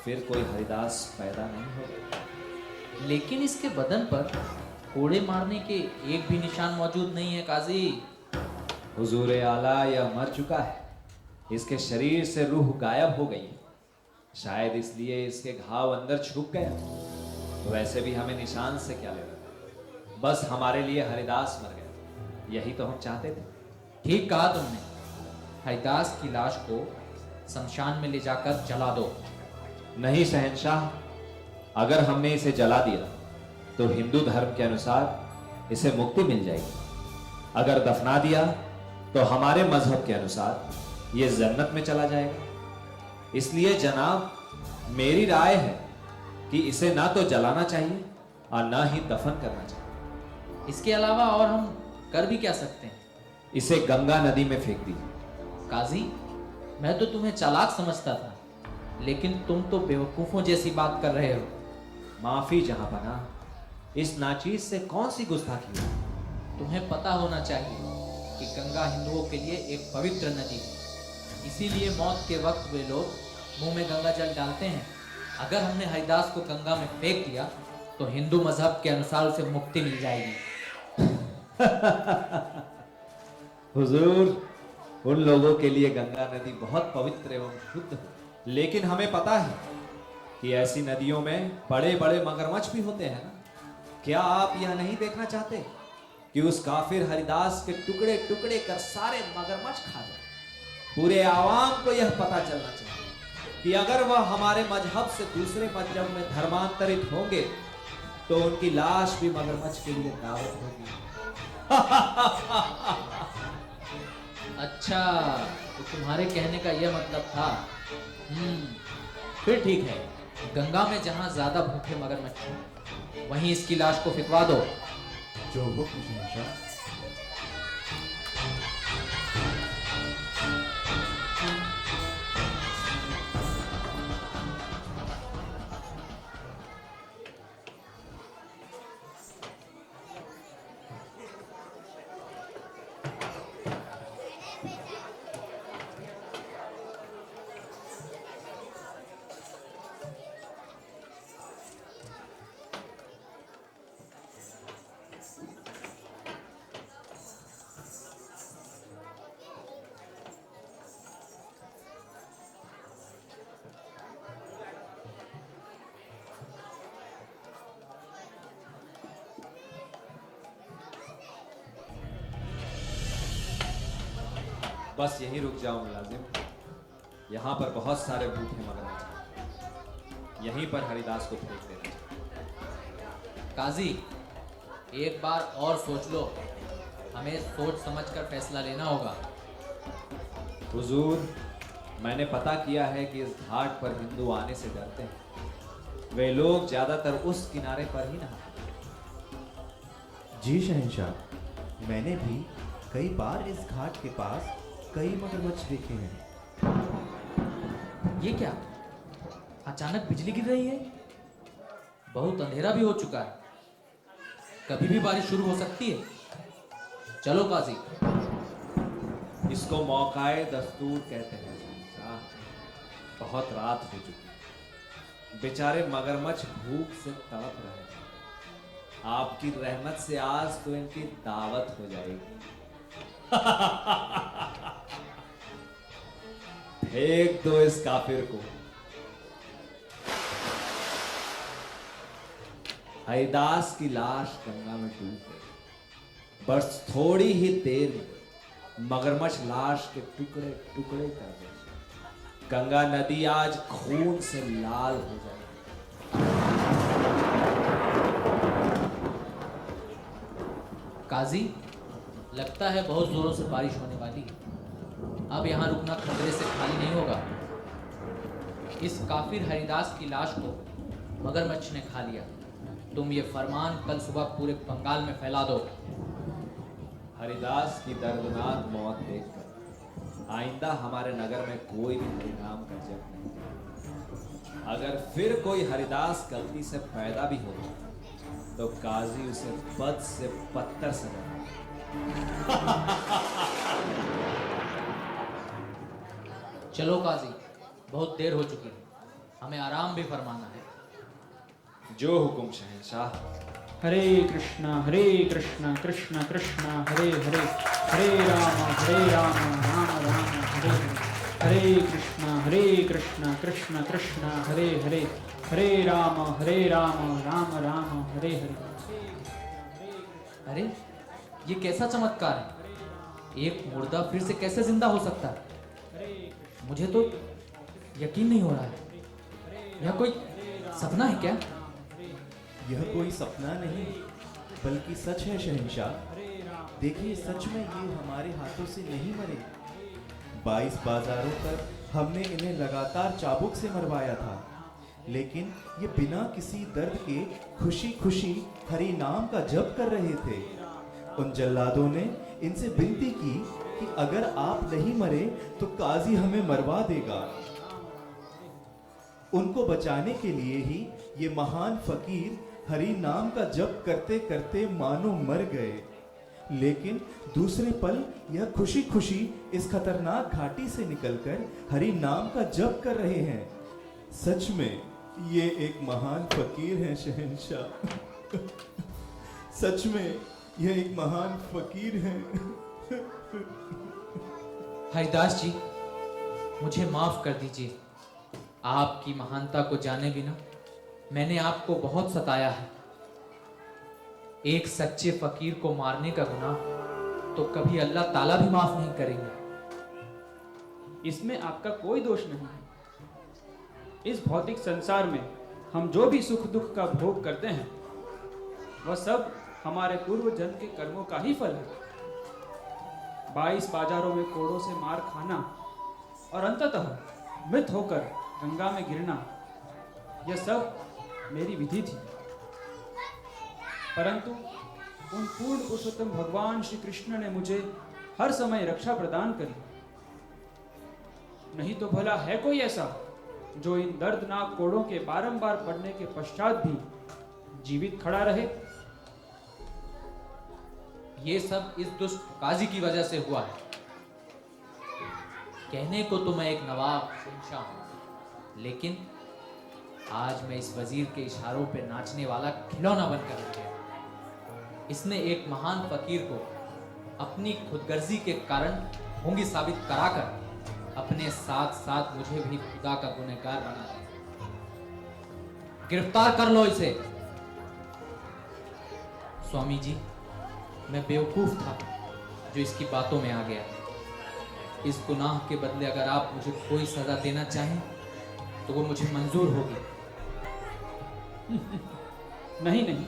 फिर कोई हरिदास पैदा नहीं होगा। लेकिन इसके बदन पर कोड़े मारने के एक भी निशान मौजूद नहीं है काजी। हुजूर आला यह मर चुका है, इसके शरीर से रूह गायब हो गई है। शायद इसलिए इसके घाव अंदर छुप गया। वैसे भी हमें निशान से क्या लेना, बस हमारे लिए हरिदास मर गया, यही तो हम चाहते थे। ठीक कहा तुमने। हरिदास की लाश को शमशान में ले जाकर जला दो। नहीं शहंशाह, अगर हमने इसे जला दिया तो हिंदू धर्म के अनुसार इसे मुक्ति मिल जाएगी। अगर दफना दिया तो हमारे मजहब के अनुसार ये जन्नत में चला जाएगा। इसलिए जनाब, मेरी राय है कि इसे ना तो जलाना चाहिए और ना ही दफन करना चाहिए। इसके अलावा और हम कर भी क्या सकते हैं? इसे गंगा नदी में फेंक दीजिए। काजी, मैं तो तुम्हें चालाक समझता था, लेकिन तुम तो बेवकूफों जैसी बात कर रहे हो। माफी जहांपना, इस नाचीज से कौन सी गुस्ताखी है? तुम्हें पता होना चाहिए कि गंगा हिंदुओं के लिए एक पवित्र नदी है। इसीलिए मौत के वक्त वे लोग मुंह में गंगा जल डालते हैं। अगर हमने हरिदास को गंगा में फेंक दिया तो हिंदू मजहब के अनुसार उसे मुक्ति मिल जाएगी। हुजूर, उन लोगों के लिए गंगा नदी बहुत पवित्र एवं शुद्ध है, लेकिन हमें पता है कि ऐसी नदियों में बड़े बड़े मगरमच्छ भी होते हैं ना। क्या आप यह नहीं देखना चाहते कि उस काफिर हरिदास के टुकड़े टुकड़े कर सारे मगरमच्छ खा जाए? पूरे आवाम को यह पता चलना चाहिए कि अगर वह हमारे मजहब से दूसरे मजहब में धर्मांतरित होंगे तो उनकी लाश भी मगरमच्छ के लिए दावत होगी। अच्छा, तो तुम्हारे कहने का यह मतलब था। फिर ठीक है, गंगा में जहां ज्यादा भूखे मगरमच्छ हैं, वहीं इसकी लाश को फिकवा दो। जो हुक्म शहंशाह। बस यहीं रुक जाओ मुलाजिम। यहाँ पर बहुत सारे भूखे मगरमच्छ हैं। यहीं पर हरिदास को फेंक देना। काजी, एक बार और सोच लो। हमें सोच समझकर फैसला लेना होगा। हुजूर, मैंने पता किया है कि इस घाट पर हिंदू आने से डरते हैं। वे लोग ज्यादातर उस किनारे पर ही नहाते हैं। जी शहंशाह, मैंने भी कई बार इस घाट के पास कई मगरमच्छ देखे हैं। ये क्या? अचानक बिजली गिर रही है। बहुत अंधेरा भी हो चुका है। कभी भी बारिश शुरू हो सकती है। चलो काजी। इसको मौकाए दस्तूर कहते हैं शहंशाह। बहुत रात हो चुकी, बेचारे मगरमच्छ भूख से तड़प रहे हैं। आपकी रहमत से आज तो इनकी दावत हो जाएगी। फेंक दो इस काफिर को। हरिदास की लाश गंगा में डूब गई। बस थोड़ी ही देर में मगरमच्छ लाश के टुकड़े टुकड़े कर देंगे। गंगा नदी आज खून से लाल हो जाएगी। काजी, लगता है बहुत जोरों से बारिश होने वाली है। अब यहाँ रुकना खतरे से खाली नहीं होगा। इस काफिर हरिदास की लाश को मगरमच्छ ने खा लिया। तुम ये फरमान कल सुबह पूरे बंगाल में फैला दो। हरिदास की दर्दनाक मौत देखकर आइंदा हमारे नगर में कोई भी हरिनाम का जप नहीं। अगर फिर कोई हरिदास गलती से पैदा भी हो तो काजी उसे पद से पत्थर से चलो काजी, बहुत देर हो चुकी है, हमें आराम भी फरमाना है। जो हुकुम शहंशाह। हरे कृष्णा कृष्ण कृष्ण हरे हरे, हरे राम राम राम हरे हरे। हरे कृष्ण कृष्ण कृष्ण हरे हरे, हरे राम राम राम हरे हरे। अरे ये कैसा चमत्कार है? एक मुर्दा फिर से कैसे जिंदा हो सकता है? मुझे तो यकीन नहीं हो रहा है। यह कोई सपना है क्या? यह कोई सपना नहीं बल्कि सच है शहंशाह। देखिए, सच में ये हमारे हाथों से नहीं मरे। 22 बाजारों तक हमने इन्हें लगातार चाबुक से मरवाया था, लेकिन ये बिना किसी दर्द के खुशी खुशी हरि नाम का जप कर रहे थे। उन जल्लादों ने इनसे विनती की कि अगर आप नहीं मरे तो काजी हमें मरवा देगा। उनको बचाने के लिए ही ये महान फकीर हरि नाम का जप करते करते मानो मर गए, लेकिन दूसरे पल यह खुशी खुशी इस खतरनाक घाटी से निकलकर हरि नाम का जप कर रहे हैं। सच में ये एक महान फकीर हैं शहंशाह। सच में यह एक महान फकीर हैं। हरिदास जी, मुझे माफ कर दीजिए। आपकी महानता को जाने बिना मैंने आपको बहुत सताया है। एक सच्चे फकीर को मारने का गुनाह तो कभी अल्लाह ताला भी माफ नहीं करेंगे। इसमें आपका कोई दोष नहीं है। इस भौतिक संसार में हम जो भी सुख दुख का भोग करते हैं वह सब हमारे पूर्व जन्म के कर्मों का ही फल है। 22 बाजारों में कोड़ों से मार खाना और अंततः मृत होकर गंगा में गिरना, यह सब मेरी विधि थी। परंतु उन पूर्ण पुरुषोत्तम भगवान श्री कृष्ण ने मुझे हर समय रक्षा प्रदान करी। नहीं तो भला है कोई ऐसा जो इन दर्दनाक कोड़ों के बारंबार पड़ने के पश्चात भी जीवित खड़ा रहे? ये सब इस दुष्ट काजी की वजह से हुआ है। कहने को तो मैं एक नवाब शहंशाह हूं, लेकिन आज मैं इस वजीर के इशारों पे नाचने वाला खिलौना बनकर रह गया। इसने एक महान फकीर को अपनी खुदगर्जी के कारण होंगी साबित कराकर अपने साथ साथ मुझे भी खुदा का गुनहगार बना दिया। गिरफ्तार कर लो इसे। स्वामी जी, मैं बेवकूफ था जो इसकी बातों में आ गया। इस गुनाह के बदले अगर आप मुझे कोई सजा देना चाहें तो वो मुझे मंजूर होगी। नहीं नहीं,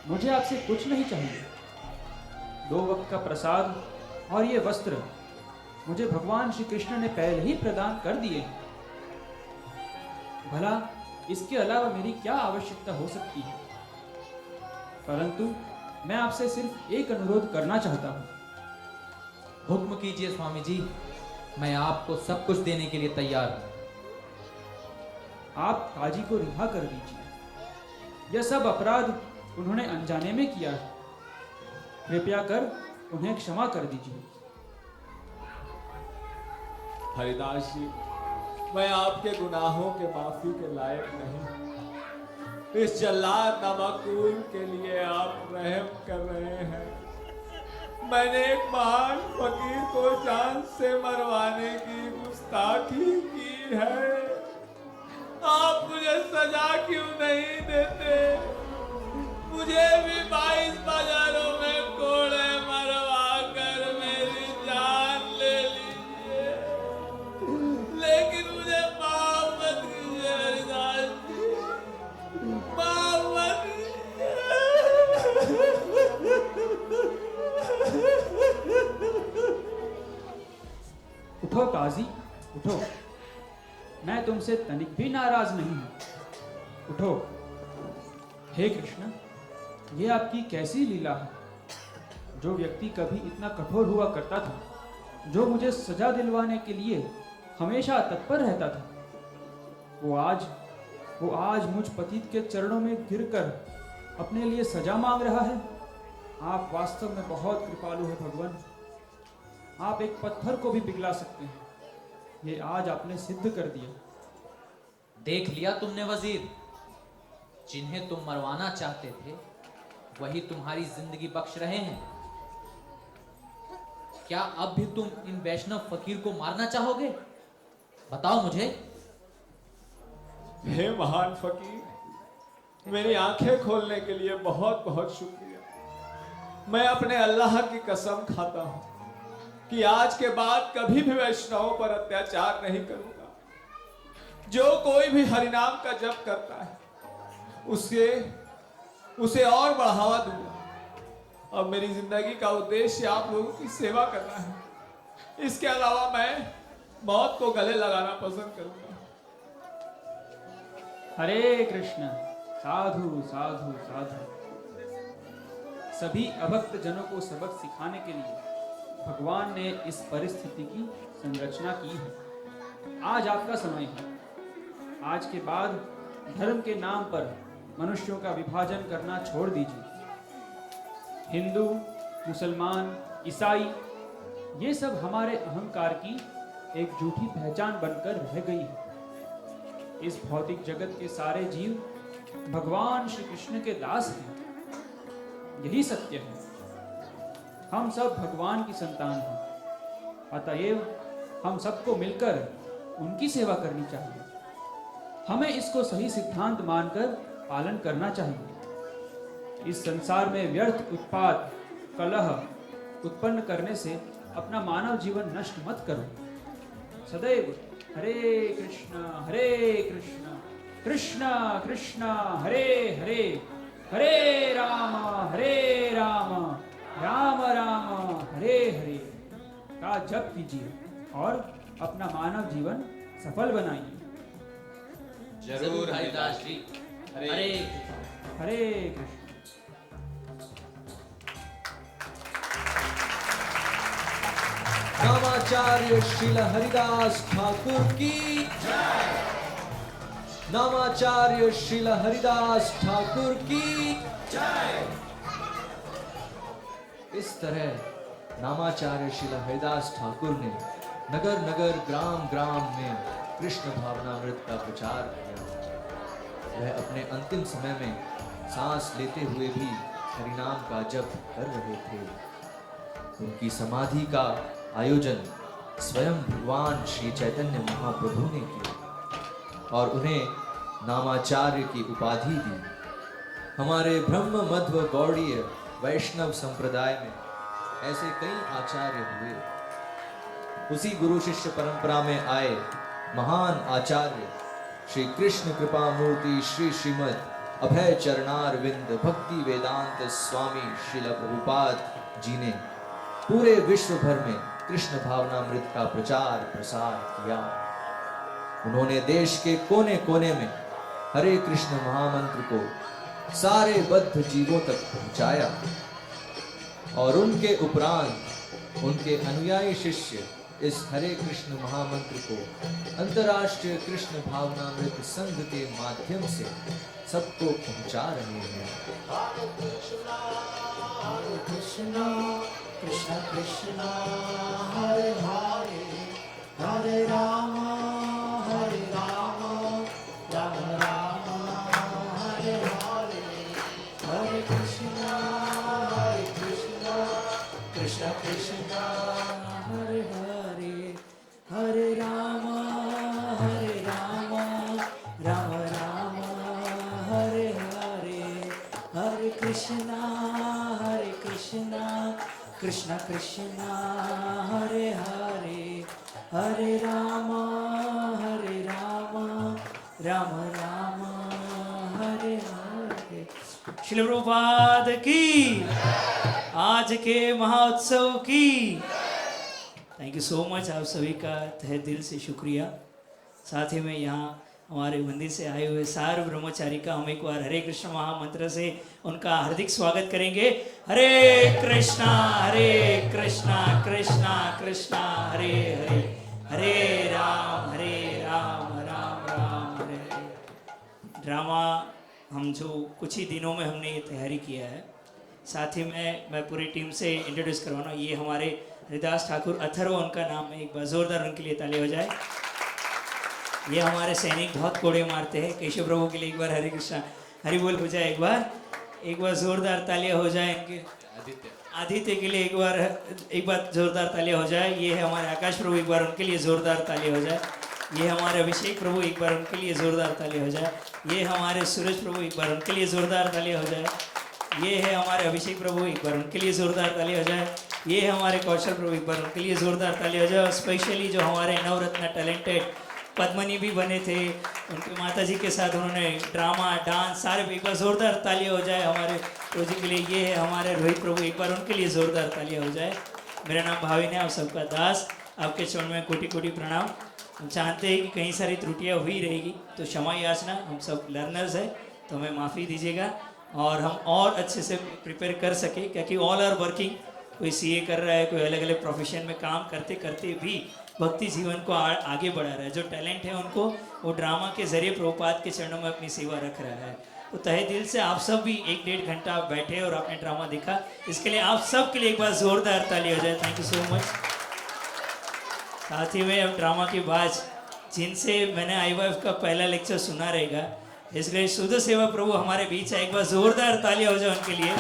मुझे आपसे कुछ नहीं चाहिए। 2 वक्त का प्रसाद और ये वस्त्र मुझे भगवान श्री कृष्ण ने पहले ही प्रदान कर दिए। भला इसके अलावा मेरी क्या आवश्यकता हो सकती है? परंतु मैं आपसे सिर्फ एक अनुरोध करना चाहता हूँ। हुक्म कीजिए स्वामी जी, मैं आपको सब कुछ देने के लिए तैयार हूँ। आप काजी को रिहा कर दीजिए। यह सब अपराध उन्होंने अनजाने में किया है। कृपया कर उन्हें क्षमा कर दीजिए। हरिदास जी, मैं आपके गुनाहों के माफी के लायक नहीं। इस जल्लाद नमकूल के लिए आप रहम कर रहे हैं। मैंने एक महान फकीर को जान से मरवाने की गुस्ताखी की है। आप मुझे सजा क्यों नहीं देते? मुझे भी 22 बाजारों में कोड़े मरवा कर मेरी जान ले लीजिए, लेकिन मुझे माफ मत कीजिए हरिदास जी, माफ मत उठो काजी, उठो। मैं तुमसे तनिक भी नाराज नहीं हूं। उठो। हे कृष्ण, ये आपकी कैसी लीला है? जो व्यक्ति कभी इतना कठोर हुआ करता था, जो मुझे सजा दिलवाने के लिए हमेशा तत्पर रहता था, वो आज मुझ पतित के चरणों में गिरकर अपने लिए सजा मांग रहा है। आप वास्तव में बहुत कृपालु हैं भगवान। आप एक पत्थर को भी पिघला सकते हैं। ये आज आपने सिद्ध कर दिया। देख लिया तुमने वजीर, जिन्हें तुम मरवाना चाहते थे वही तुम्हारी जिंदगी बख्श रहे हैं। क्या अब भी तुम इन वैष्णव फकीर को मारना चाहोगे? बताओ मुझे। हे महान फकीर, मेरी आंखें खोलने के लिए बहुत बहुत शुक्रिया। मैं अपने अल्लाह की कसम खाता हूं कि आज के बाद कभी भी वैष्णवों पर अत्याचार नहीं करूंगा। जो कोई भी हरिनाम का जप करता है उसे और बढ़ावा दूंगा। अब मेरी जिंदगी का उद्देश्य आप लोगों की सेवा करना है। इसके अलावा मैं मौत को गले लगाना पसंद करूंगा। हरे कृष्ण। साधु साधु साधु। सभी अभक्त जनों को सबक सिखाने के लिए भगवान ने इस परिस्थिति की संरचना की है। आज आपका समय है। आज के बाद धर्म के नाम पर मनुष्यों का विभाजन करना छोड़ दीजिए। हिंदू, मुसलमान, ईसाई, ये सब हमारे अहंकार की एक झूठी पहचान बनकर रह गई है। इस भौतिक जगत के सारे जीव भगवान श्री कृष्ण के दास हैं। यही सत्य है। हम सब भगवान की संतान हैं। अतएव हम सबको मिलकर उनकी सेवा करनी चाहिए। हमें इसको सही सिद्धांत मानकर पालन करना चाहिए। इस संसार में व्यर्थ उत्पात, कलह उत्पन्न करने से अपना मानव जीवन नष्ट मत करो। सदैव हरे कृष्ण कृष्ण कृष्ण हरे हरे, हरे राम राम राम हरे हरे का जप कीजिए और अपना मानव जीवन सफल बनाइए। जरूर हरिदास जी। हरे हरे कृष्ण। नामाचार्य श्रील हरिदास ठाकुर की जय। नामाचार्य श्रील हरिदास ठाकुर की जय। इस तरह नामाचार्य श्रील हरिदास ठाकुर ने नगर नगर ग्राम ग्राम में कृष्ण भावनामृत का प्रचार किया। वह अपने अंतिम समय में सांस लेते हुए भी हरिनाम का जप कर रहे थे। उनकी समाधि का आयोजन स्वयं भगवान श्री चैतन्य महाप्रभु ने किया और उन्हें नामाचार्य की उपाधि दी। हमारे ब्रह्म मध्व गौड़ीय वैष्णव संप्रदाय में ऐसे कई आचार्य हुए। उसी गुरु शिष्य परंपरा में आए महान आचार्य श्री कृष्ण कृपा मूर्ति श्री श्रीमद अभय चरणार विंद भक्ति वेदांत स्वामी श्रील प्रभुपाद जी ने पूरे विश्व भर में कृष्ण भावनामृत का प्रचार प्रसार किया। उन्होंने देश के कोने कोने में हरे कृष्ण महामंत्र को सारे बद्ध जीवों तक पहुंचाया और उनके उपरांत उनके अनुयायी शिष्य इस हरे कृष्ण महामंत्र को अंतर्राष्ट्रीय कृष्ण भावनामृत संघ के माध्यम से सबको पहुंचा रहे हैं। हरे कृष्णा कृष्ण कृष्णा हरे हरे हरे राम राम राम हरे हरे हरे कृष्णा कृष्ण कृष्ण हरे हरे हरे राम राम राम हरे हरे हरे कृष्णा कृष्ण कृष्ण हरे हरे हरे राम राम राम हरे हरे। श्रील प्रभुपाद की, आज के महोत्सव की थैंक यू सो मच। आप सभी का तहे दिल से शुक्रिया। साथ ही में यहाँ हमारे मंदिर से आए हुए सारे ब्रह्मचारी का हम एक बार हरे कृष्ण महामंत्र से उनका हार्दिक स्वागत करेंगे। हरे कृष्णा कृष्णा कृष्णा हरे हरे हरे राम राम राम हरे हरे। ड्रामा हम जो कुछ ही दिनों में हमने ये तैयारी किया है। साथ ही में मैं पूरी टीम से इंट्रोड्यूस करवाना, ये हमारे हरिदास ठाकुर अथर्व उनका नाम है। एक बार जोरदार उनके लिए ताली हो जाए। ये हमारे सैनिक बहुत कोड़े मारते हैं। केशव प्रभु के लिए एक बार हरे कृष्णा हरि बोल हो जाए। एक बार जोरदार तालियां हो जाए। इनके आदित्य के लिए एक बार जोरदार तालियां हो जाए। ये है हमारे आकाश प्रभु, एक बार उनके लिए जोरदार तालियां हो जाए। ये हमारे अभिषेक प्रभु, एक बार उनके लिए जोरदार तालियां हो जाए। ये हमारे सूरज प्रभु, एक बार उनके लिए जोरदार तालियां हो जाए। ये है हमारे अभिषेक प्रभु, एक बार उनके लिए जोरदार तालियां हो जाए। ये है हमारे कौशल प्रभु, एक बार उनके लिए जोरदार तालियां हो जाए। और स्पेशली जो हमारे नवरत्न टैलेंटेड पद्मनी भी बने थे, उनके माता जी के साथ उन्होंने ड्रामा डांस सारे, एक बार जोरदार तालियां हो जाए हमारे रोजी के लिए। ये है हमारे रोहित प्रभु, एक बार उनके लिए जोरदार तालियां हो जाए। मेरा नाम भाविन है, आप सबका दास। आपके चरण में कोटि कोटि प्रणाम। हम चाहते हैं कि कहीं सारी त्रुटियां हुई रहेगी तो क्षमा याचना, हम सब लर्नर्स हैं तो हमें माफ़ी दीजिएगा और हम और अच्छे से प्रिपेयर कर सके, क्योंकि ऑल आर वर्किंग। कोई सीए कर रहा है, कोई अलग अलग प्रोफेशन में काम करते करते भी भक्ति जीवन को आगे बढ़ा रहा है। जो टैलेंट है उनको वो ड्रामा के जरिए प्रभुपाद के चरणों में अपनी सेवा रख रहा है। तो तहे दिल से आप सब भी 1-1.5 घंटा आप बैठे और आपने ड्रामा देखा, इसके लिए आप सब के लिए एक बार जोरदार ताली हो जाए। Thank you so much. साथ ही में अब ड्रामा की बात, जिनसे मैंने IYF का पहला लेक्चर सुना रहेगा, इसलिए शुद्ध सेवा प्रभु हमारे बीच है। एक बार जोरदार तालियां हो जाए उनके लिए।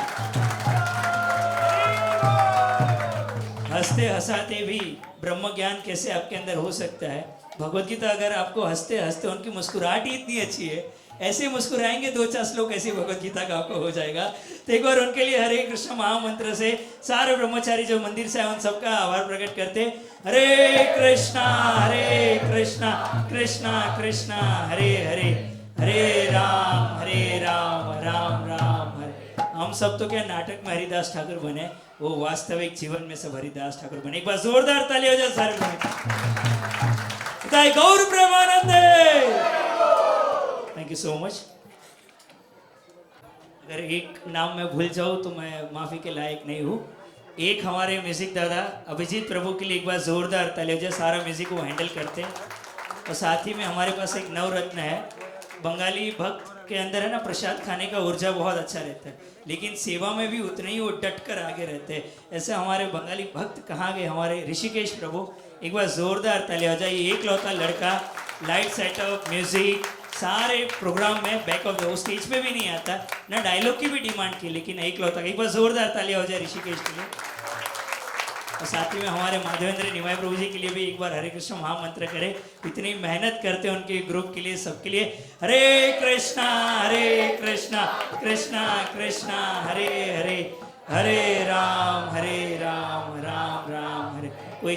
हंसते हंसाते भी ब्रह्म ज्ञान कैसे आपके अंदर हो सकता है। भगवत गीता अगर आपको हंसते हंसते, उनकी मुस्कुराहट ही इतनी अच्छी है, ऐसे मुस्कुराएंगे 2-4 श्लोक ऐसे भगवत गीता का आपको हो जाएगा। तो एक बार उनके लिए हरे कृष्ण महामंत्र से सारे ब्रह्मचारी जो मंदिर से आए उन सबका आभार प्रकट करते। हरे कृष्णा कृष्णा कृष्णा हरे हरे हरे राम राम राम हरे। हम सब तो क्या नाटक में हरिदास ठाकुर बने, वो वास्तविक जीवन में सब हरिदास ठाकुर बने। एक बार जोरदार ताली हो जाए सारे बने। गौर प्रेमानंदे। Thank you so much. अगर एक नाम मैं भूल जाऊं तो मैं माफी के लायक नहीं हूं। एक हमारे म्यूजिक दादा अभिजीत प्रभु के लिए एक बार जोरदार ताली हो जाए। सारा म्यूजिक वो हैंडल करते हैं। और साथ ही में हमारे पास एक नवरत्न है। बंगाली भक्त के अंदर है ना, प्रसाद खाने का ऊर्जा बहुत अच्छा रहता है, लेकिन सेवा में भी उतने ही वो डट कर आगे रहते हैं। ऐसे हमारे बंगाली भक्त कहाँ गए, हमारे ऋषिकेश प्रभु। एक बार जोरदार ताली हो जाए। एक लौता लड़का, लाइट सेटअप, म्यूजिक, सारे प्रोग्राम में बैक ऑफ द स्टेज पे भी नहीं आता ना, डायलॉग की भी डिमांड की, लेकिन एक लौता। एक बार जोरदार तालियां हो जाए ऋषिकेश के लिए। और साथ ही में हमारे माधवेंद्र निमाय प्रभु जी के लिए भी एक बार हरे कृष्ण महामंत्र करें। इतनी मेहनत करते हैं उनके ग्रुप के लिए, सबके लिए। हरे कृष्णा कृष्णा कृष्णा हरे हरे हरे राम राम राम हरे। कोई